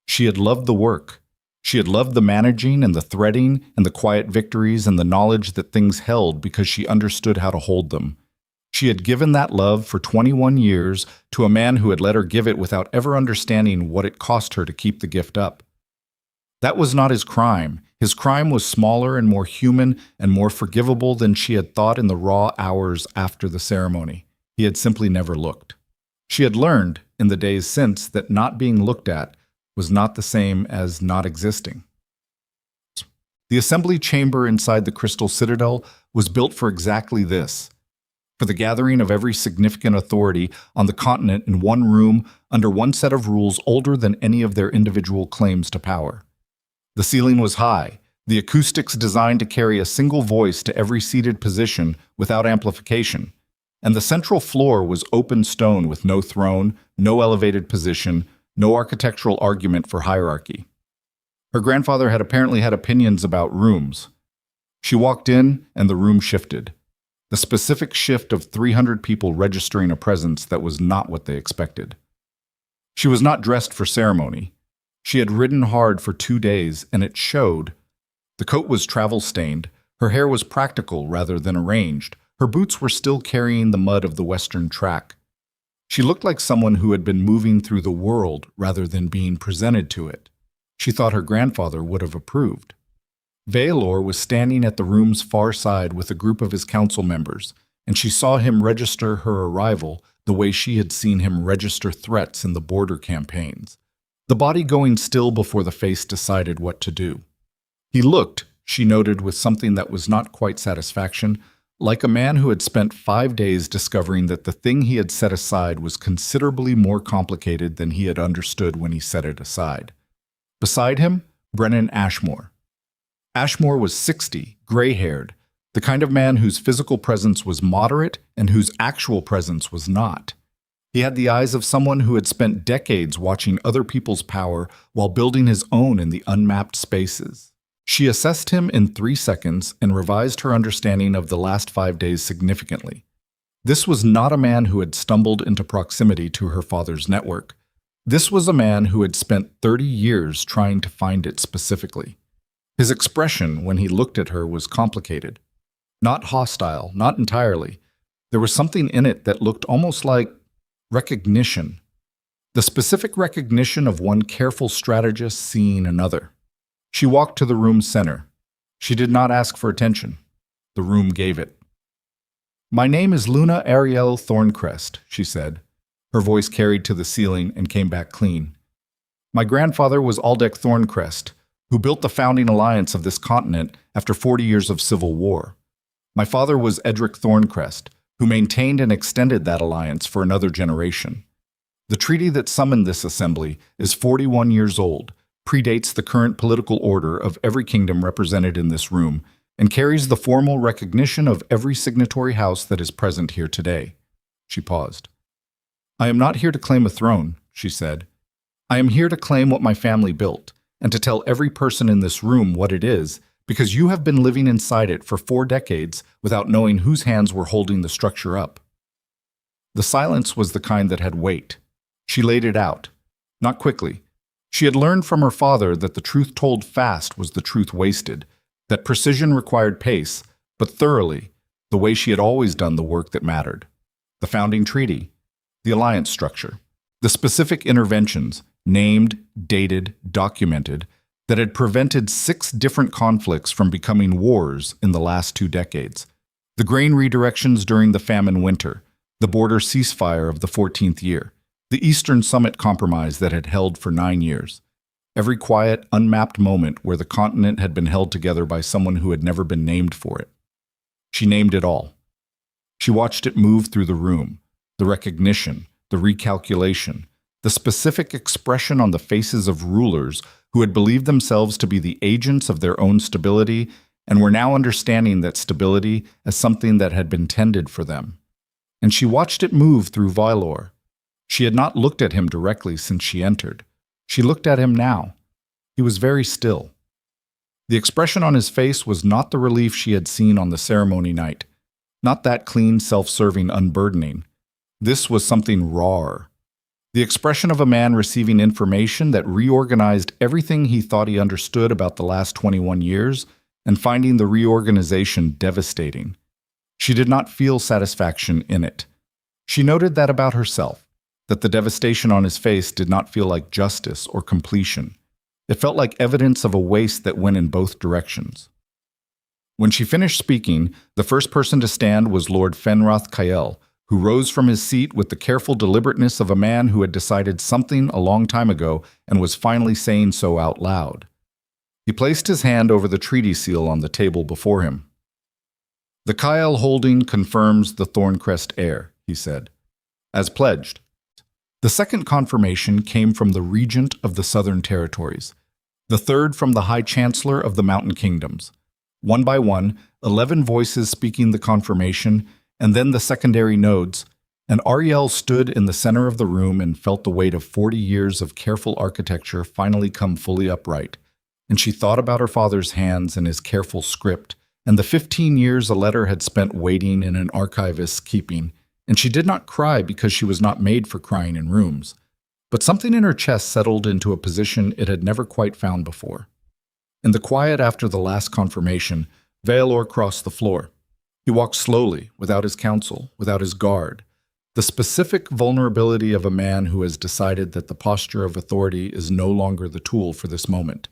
She had loved the work. She had loved the managing and the threading and the quiet victories and the knowledge that things held because she understood how to hold them. She had given that love for 21 years to a man who had let her give it without ever understanding what it cost her to keep the gift up. That was not his crime. His crime was smaller and more human and more forgivable than she had thought in the raw hours after the ceremony. He had simply never looked. She had learned, in the days since, that not being looked at was not the same as not existing. The assembly chamber inside the Crystal Citadel was built for exactly this, for the gathering of every significant authority on the continent in one room under one set of rules older than any of their individual claims to power. The ceiling was high, the acoustics designed to carry a single voice to every seated position without amplification, and the central floor was open stone with no throne, no elevated position, no architectural argument for hierarchy. Her grandfather had apparently had opinions about rooms. She walked in, and the room shifted. The specific shift of 300 people registering a presence that was not what they expected. She was not dressed for ceremony. She had ridden hard for 2 days, and it showed. The coat was travel-stained. Her hair was practical rather than arranged. Her boots were still carrying the mud of the western track. She looked like someone who had been moving through the world rather than being presented to it. She thought her grandfather would have approved. Veor was standing at the room's far side with a group of his council members, and she saw him register her arrival the way she had seen him register threats in the border campaigns, the body going still before the face decided what to do. He looked, she noted with something that was not quite satisfaction, like a man who had spent 5 days discovering that the thing he had set aside was considerably more complicated than he had understood when he set it aside. Beside him, Brennan Ashmore. Ashmore was 60, gray-haired, the kind of man whose physical presence was moderate and whose actual presence was not. He had the eyes of someone who had spent decades watching other people's power while building his own in the unmapped spaces. She assessed him in 3 seconds and revised her understanding of the last 5 days significantly. This was not a man who had stumbled into proximity to her father's network. This was a man who had spent 30 years trying to find it specifically. His expression when he looked at her was complicated. Not hostile, not entirely. There was something in it that looked almost like recognition. The specific recognition of one careful strategist seeing another. She walked to the room's center. She did not ask for attention. The room gave it. "My name is Luna Aryelle Thorncrest," she said. Her voice carried to the ceiling and came back clean. My grandfather was Aryelle Thorncrest, who built the founding alliance of this continent after 40 years of civil war. My father was Aryelle Thorncrest, who maintained and extended that alliance for another generation. The treaty that summoned this assembly is 41 years old, predates the current political order of every kingdom represented in this room, and carries the formal recognition of every signatory house that is present here today. She paused. I am not here to claim a throne, she said. I am here to claim what my family built, and to tell every person in this room what it is, because you have been living inside it for 4 decades without knowing whose hands were holding the structure up. The silence was the kind that had weight. She laid it out. Not quickly. She had learned from her father that the truth told fast was the truth wasted, that precision required pace, but thoroughly, the way she had always done the work that mattered. The founding treaty, the alliance structure, the specific interventions, named, dated, documented, that had prevented 6 different conflicts from becoming wars in the last 2 decades. The grain redirections during the famine winter, the border ceasefire of the 14th year, the Eastern Summit Compromise that had held for 9 years. Every quiet, unmapped moment where the continent had been held together by someone who had never been named for it. She named it all. She watched it move through the room, the recognition, the recalculation, the specific expression on the faces of rulers who had believed themselves to be the agents of their own stability and were now understanding that stability as something that had been tended for them. And she watched it move through Veor. She had not looked at him directly since she entered. She looked at him now. He was very still. The expression on his face was not the relief she had seen on the ceremony night, not that clean, self-serving unburdening. This was something rawer. The expression of a man receiving information that reorganized everything he thought he understood about the last 21 years and finding the reorganization devastating. She did not feel satisfaction in it. She noted that about herself, that the devastation on his face did not feel like justice or completion. It felt like evidence of a waste that went in both directions. When she finished speaking, the first person to stand was Lord Fenroth Kyle, who rose from his seat with the careful deliberateness of a man who had decided something a long time ago and was finally saying so out loud. He placed his hand over the treaty seal on the table before him. The Kyle holding confirms the Thorncrest heir, he said. As pledged. The second confirmation came from the regent of the Southern Territories, the third from the High Chancellor of the Mountain Kingdoms. One by one, 11 voices speaking the confirmation, and then the secondary nodes, and Aryelle stood in the center of the room and felt the weight of 40 years of careful architecture finally come fully upright. And she thought about her father's hands and his careful script, and the 15 years a letter had spent waiting in an archivist's keeping, and she did not cry because she was not made for crying in rooms. But something in her chest settled into a position it had never quite found before. In the quiet after the last confirmation, Veor crossed the floor. He walked slowly, without his counsel, without his guard, the specific vulnerability of a man who has decided that the posture of authority is no longer the tool for this moment.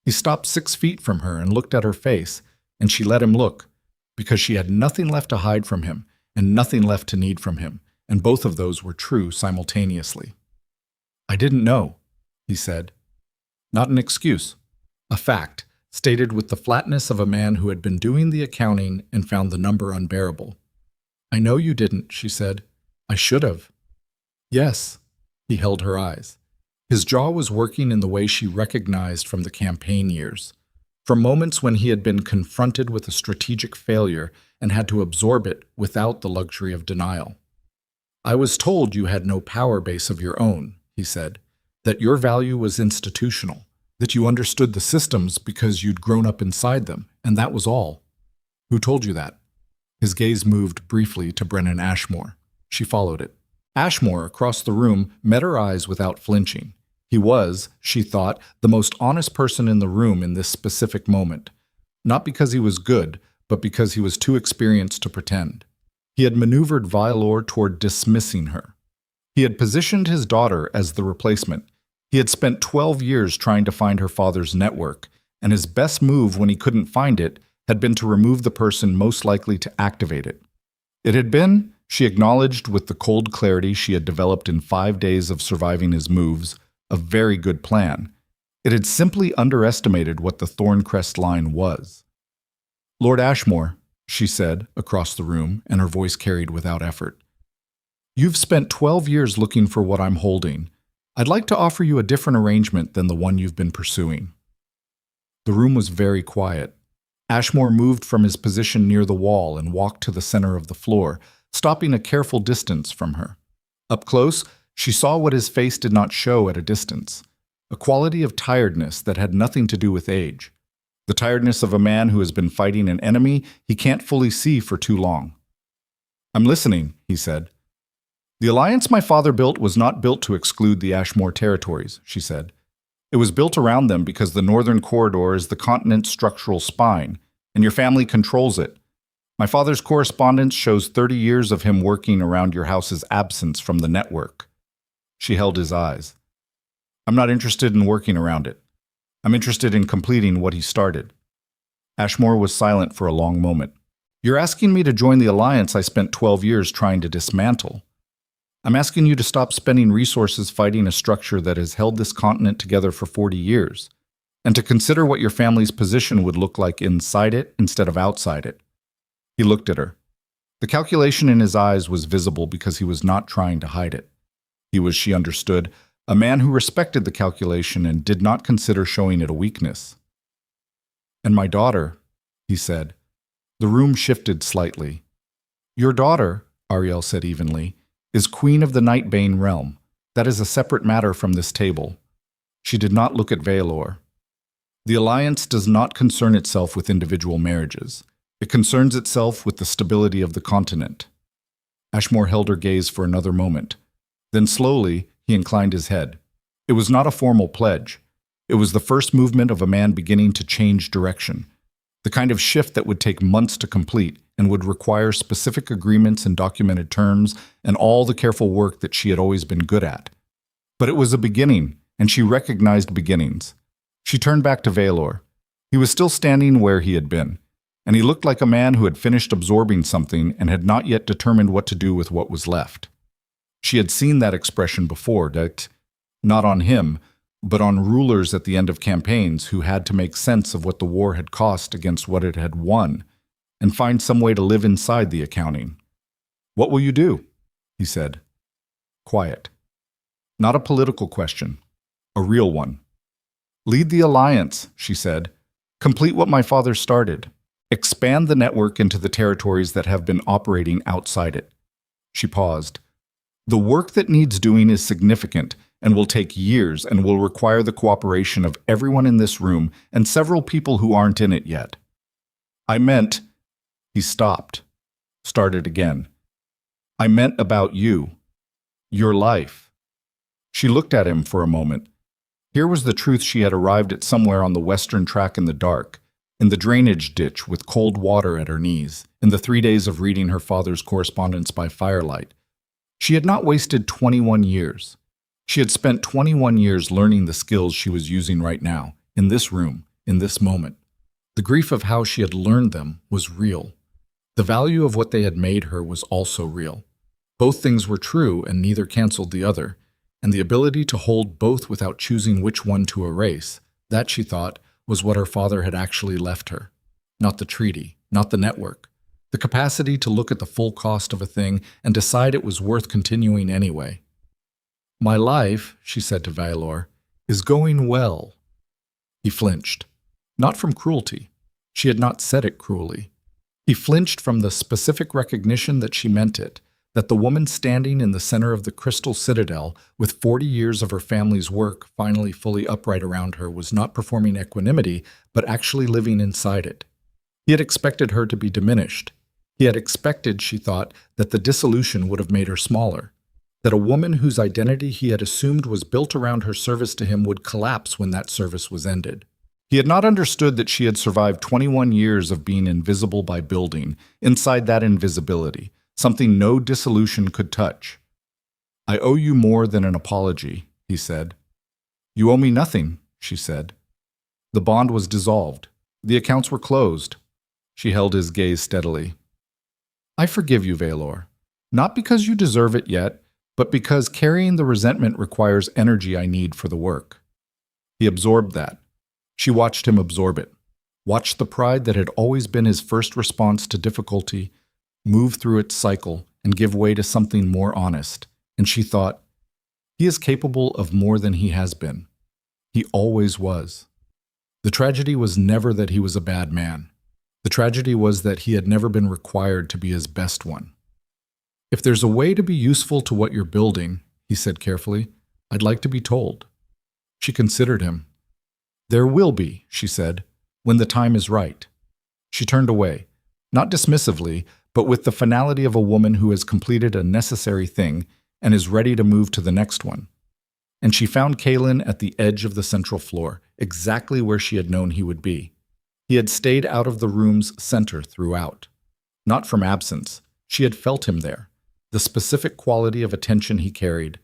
He stopped 6 feet from her and looked at her face, and she let him look, because she had nothing left to hide from him and nothing left to need from him, and both of those were true simultaneously. I didn't know, he said. Not an excuse, a fact, stated with the flatness of a man who had been doing the accounting and found the number unbearable. I know you didn't, she said. I should have. Yes, he held her eyes. His jaw was working in the way she recognized from the campaign years, from moments when he had been confronted with a strategic failure and had to absorb it without the luxury of denial. I was told you had no power base of your own, he said, that your value was institutional, that you understood the systems because you'd grown up inside them, and that was all. Who told you that? His gaze moved briefly to Brennan Ashmore. She followed it. Ashmore, across the room, met her eyes without flinching. He was, she thought, the most honest person in the room in this specific moment. Not because he was good, but because he was too experienced to pretend. He had maneuvered Veor toward dismissing her. He had positioned his daughter as the replacement. He had spent 12 years trying to find her father's network, and his best move when he couldn't find it had been to remove the person most likely to activate it. It had been, she acknowledged with the cold clarity she had developed in 5 days of surviving his moves, a very good plan. It had simply underestimated what the Thorncrest line was. "Lord Ashmore," she said across the room, and her voice carried without effort. "You've spent 12 years looking for what I'm holding. I'd like to offer you a different arrangement than the one you've been pursuing." The room was very quiet. Ashmore moved from his position near the wall and walked to the center of the floor, stopping a careful distance from her. Up close, she saw what his face did not show at a distance, a quality of tiredness that had nothing to do with age. The tiredness of a man who has been fighting an enemy he can't fully see for too long. "I'm listening," he said. "The alliance my father built was not built to exclude the Ashmore territories," she said. "It was built around them because the northern corridor is the continent's structural spine, and your family controls it. My father's correspondence shows 30 years of him working around your house's absence from the network." She held his eyes. "I'm not interested in working around it. I'm interested in completing what he started." Ashmore was silent for a long moment. "You're asking me to join the alliance I spent 12 years trying to dismantle. I'm asking you to stop spending resources fighting a structure that has held this continent together for 40 years, and to consider what your family's position would look like inside it instead of outside it." He looked at her. The calculation in his eyes was visible because he was not trying to hide it. He was, she understood, a man who respected the calculation and did not consider showing it a weakness. "And my daughter," he said. The room shifted slightly. "Your daughter," Aryelle said evenly, "is queen of the Nightbane realm. That is a separate matter from this table." She did not look at Veor. "The alliance does not concern itself with individual marriages. It concerns itself with the stability of the continent." Ashmore held her gaze for another moment. Then slowly, he inclined his head. It was not a formal pledge. It was the first movement of a man beginning to change direction, the kind of shift that would take months to complete and would require specific agreements and documented terms and all the careful work that she had always been good at. But it was a beginning, and she recognized beginnings. She turned back to Veor. He was still standing where he had been, and he looked like a man who had finished absorbing something and had not yet determined what to do with what was left. She had seen that expression before, that not on him, but on rulers at the end of campaigns who had to make sense of what the war had cost against what it had won, and find some way to live inside the accounting. "What will you do?" he said. Quiet. Not a political question, a real one. "Lead the alliance," she said. "Complete what my father started. Expand the network into the territories that have been operating outside it." She paused. "The work that needs doing is significant and will take years and will require the cooperation of everyone in this room and several people who aren't in it yet. I meant—" He stopped, started again. "I meant about you. Your life." She looked at him for a moment. Here was the truth she had arrived at somewhere on the western track in the dark, in the drainage ditch with cold water at her knees, in the 3 days of reading her father's correspondence by firelight. She had not wasted 21 years. She had spent 21 years learning the skills she was using right now, in this room, in this moment. The grief of how she had learned them was real. The value of what they had made her was also real. Both things were true and neither canceled the other, and the ability to hold both without choosing which one to erase, that, she thought, was what her father had actually left her. Not the treaty, not the network. The capacity to look at the full cost of a thing and decide it was worth continuing anyway. "My life," she said to Veor, "is going well." He flinched. Not from cruelty. She had not said it cruelly. He flinched from the specific recognition that she meant it, that the woman standing in the center of the crystal citadel, with 40 years of her family's work finally fully upright around her, was not performing equanimity, but actually living inside it. He had expected her to be diminished. He had expected, she thought, that the dissolution would have made her smaller, that a woman whose identity he had assumed was built around her service to him would collapse when that service was ended. He had not understood that she had survived 21 years of being invisible by building, inside that invisibility, something no dissolution could touch. "I owe you more than an apology," he said. "You owe me nothing," she said. The bond was dissolved. The accounts were closed. She held his gaze steadily. "I forgive you, Veor, not because you deserve it yet, but because carrying the resentment requires energy I need for the work. He absorbed that. She watched him absorb it, watched the pride that had always been his first response to difficulty move through its cycle and give way to something more honest. And she thought, he is capable of more than he has been. He always was. The tragedy was never that he was a bad man. The tragedy was that he had never been required to be his best one. If there's a way to be useful to what you're building, he said carefully, I'd like to be told. She considered him. There will be, she said, when the time is right. She turned away, not dismissively, but with the finality of a woman who has completed a necessary thing and is ready to move to the next one. And she found Kalen at the edge of the central floor, exactly where she had known he would be. He had stayed out of the room's center throughout. Not from absence. She had felt him there. The specific quality of attention he carried,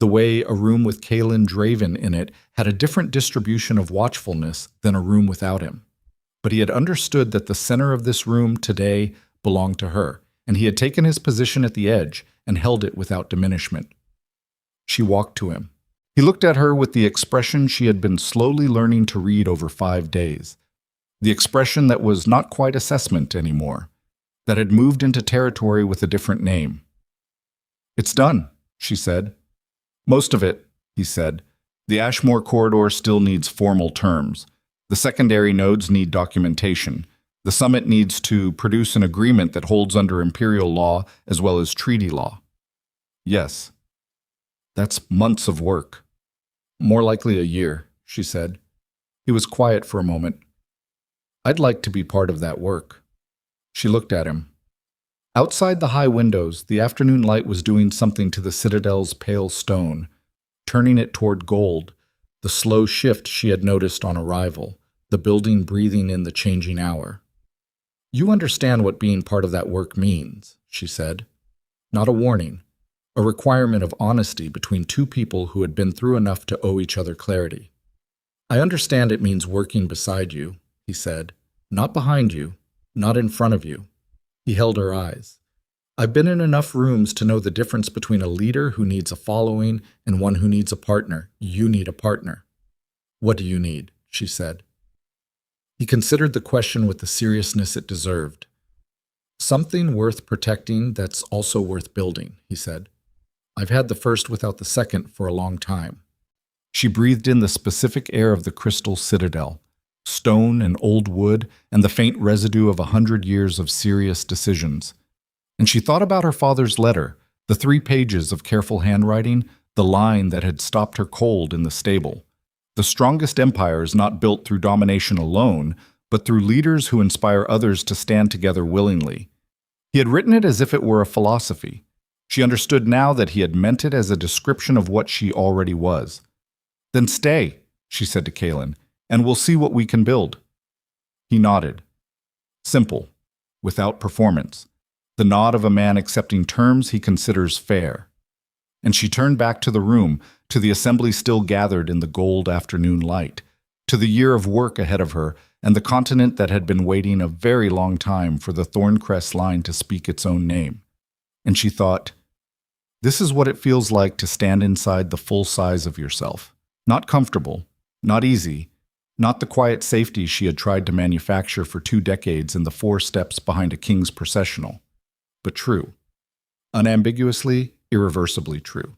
the way a room with Kalen Draven in it had a different distribution of watchfulness than a room without him. But he had understood that the center of this room today belonged to her, and he had taken his position at the edge and held it without diminishment. She walked to him. He looked at her with the expression she had been slowly learning to read over 5 days, the expression that was not quite assessment anymore, that had moved into territory with a different name. It's done, she said. Most of it, he said. The Ashmore corridor still needs formal terms. The secondary nodes need documentation. The summit needs to produce an agreement that holds under imperial law as well as treaty law. Yes. That's months of work. More likely a year, she said. He was quiet for a moment. I'd like to be part of that work. She looked at him. Outside the high windows, the afternoon light was doing something to the citadel's pale stone, turning it toward gold, the slow shift she had noticed on arrival, the building breathing in the changing hour. You understand what being part of that work means, she said. Not a warning, a requirement of honesty between two people who had been through enough to owe each other clarity. I understand it means working beside you, he said. Not behind you, not in front of you. He held her eyes. I've been in enough rooms to know the difference between a leader who needs a following and one who needs a partner. You need a partner. What do you need? She said. He considered the question with the seriousness it deserved. Something worth protecting that's also worth building, he said. I've had the first without the second for a long time. She breathed in the specific air of the crystal citadel, stone and old wood, and the faint residue of 100 years of serious decisions. And she thought about her father's letter, the 3 pages of careful handwriting, the line that had stopped her cold in the stable. The strongest empire is not built through domination alone, but through leaders who inspire others to stand together willingly. He had written it as if it were a philosophy. She understood now that he had meant it as a description of what she already was. Then stay, she said to Kalen, and we'll see what we can build. He nodded. Simple, without performance. The nod of a man accepting terms he considers fair. And she turned back to the room, to the assembly still gathered in the gold afternoon light, to the year of work ahead of her, and the continent that had been waiting a very long time for the Thorncrest line to speak its own name. And she thought, this is what it feels like to stand inside the full size of yourself. Not comfortable, not easy, not the quiet safety she had tried to manufacture for 2 decades in the 4 steps behind a king's processional, but true. Unambiguously, irreversibly true.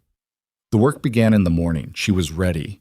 The work began in the morning. She was ready.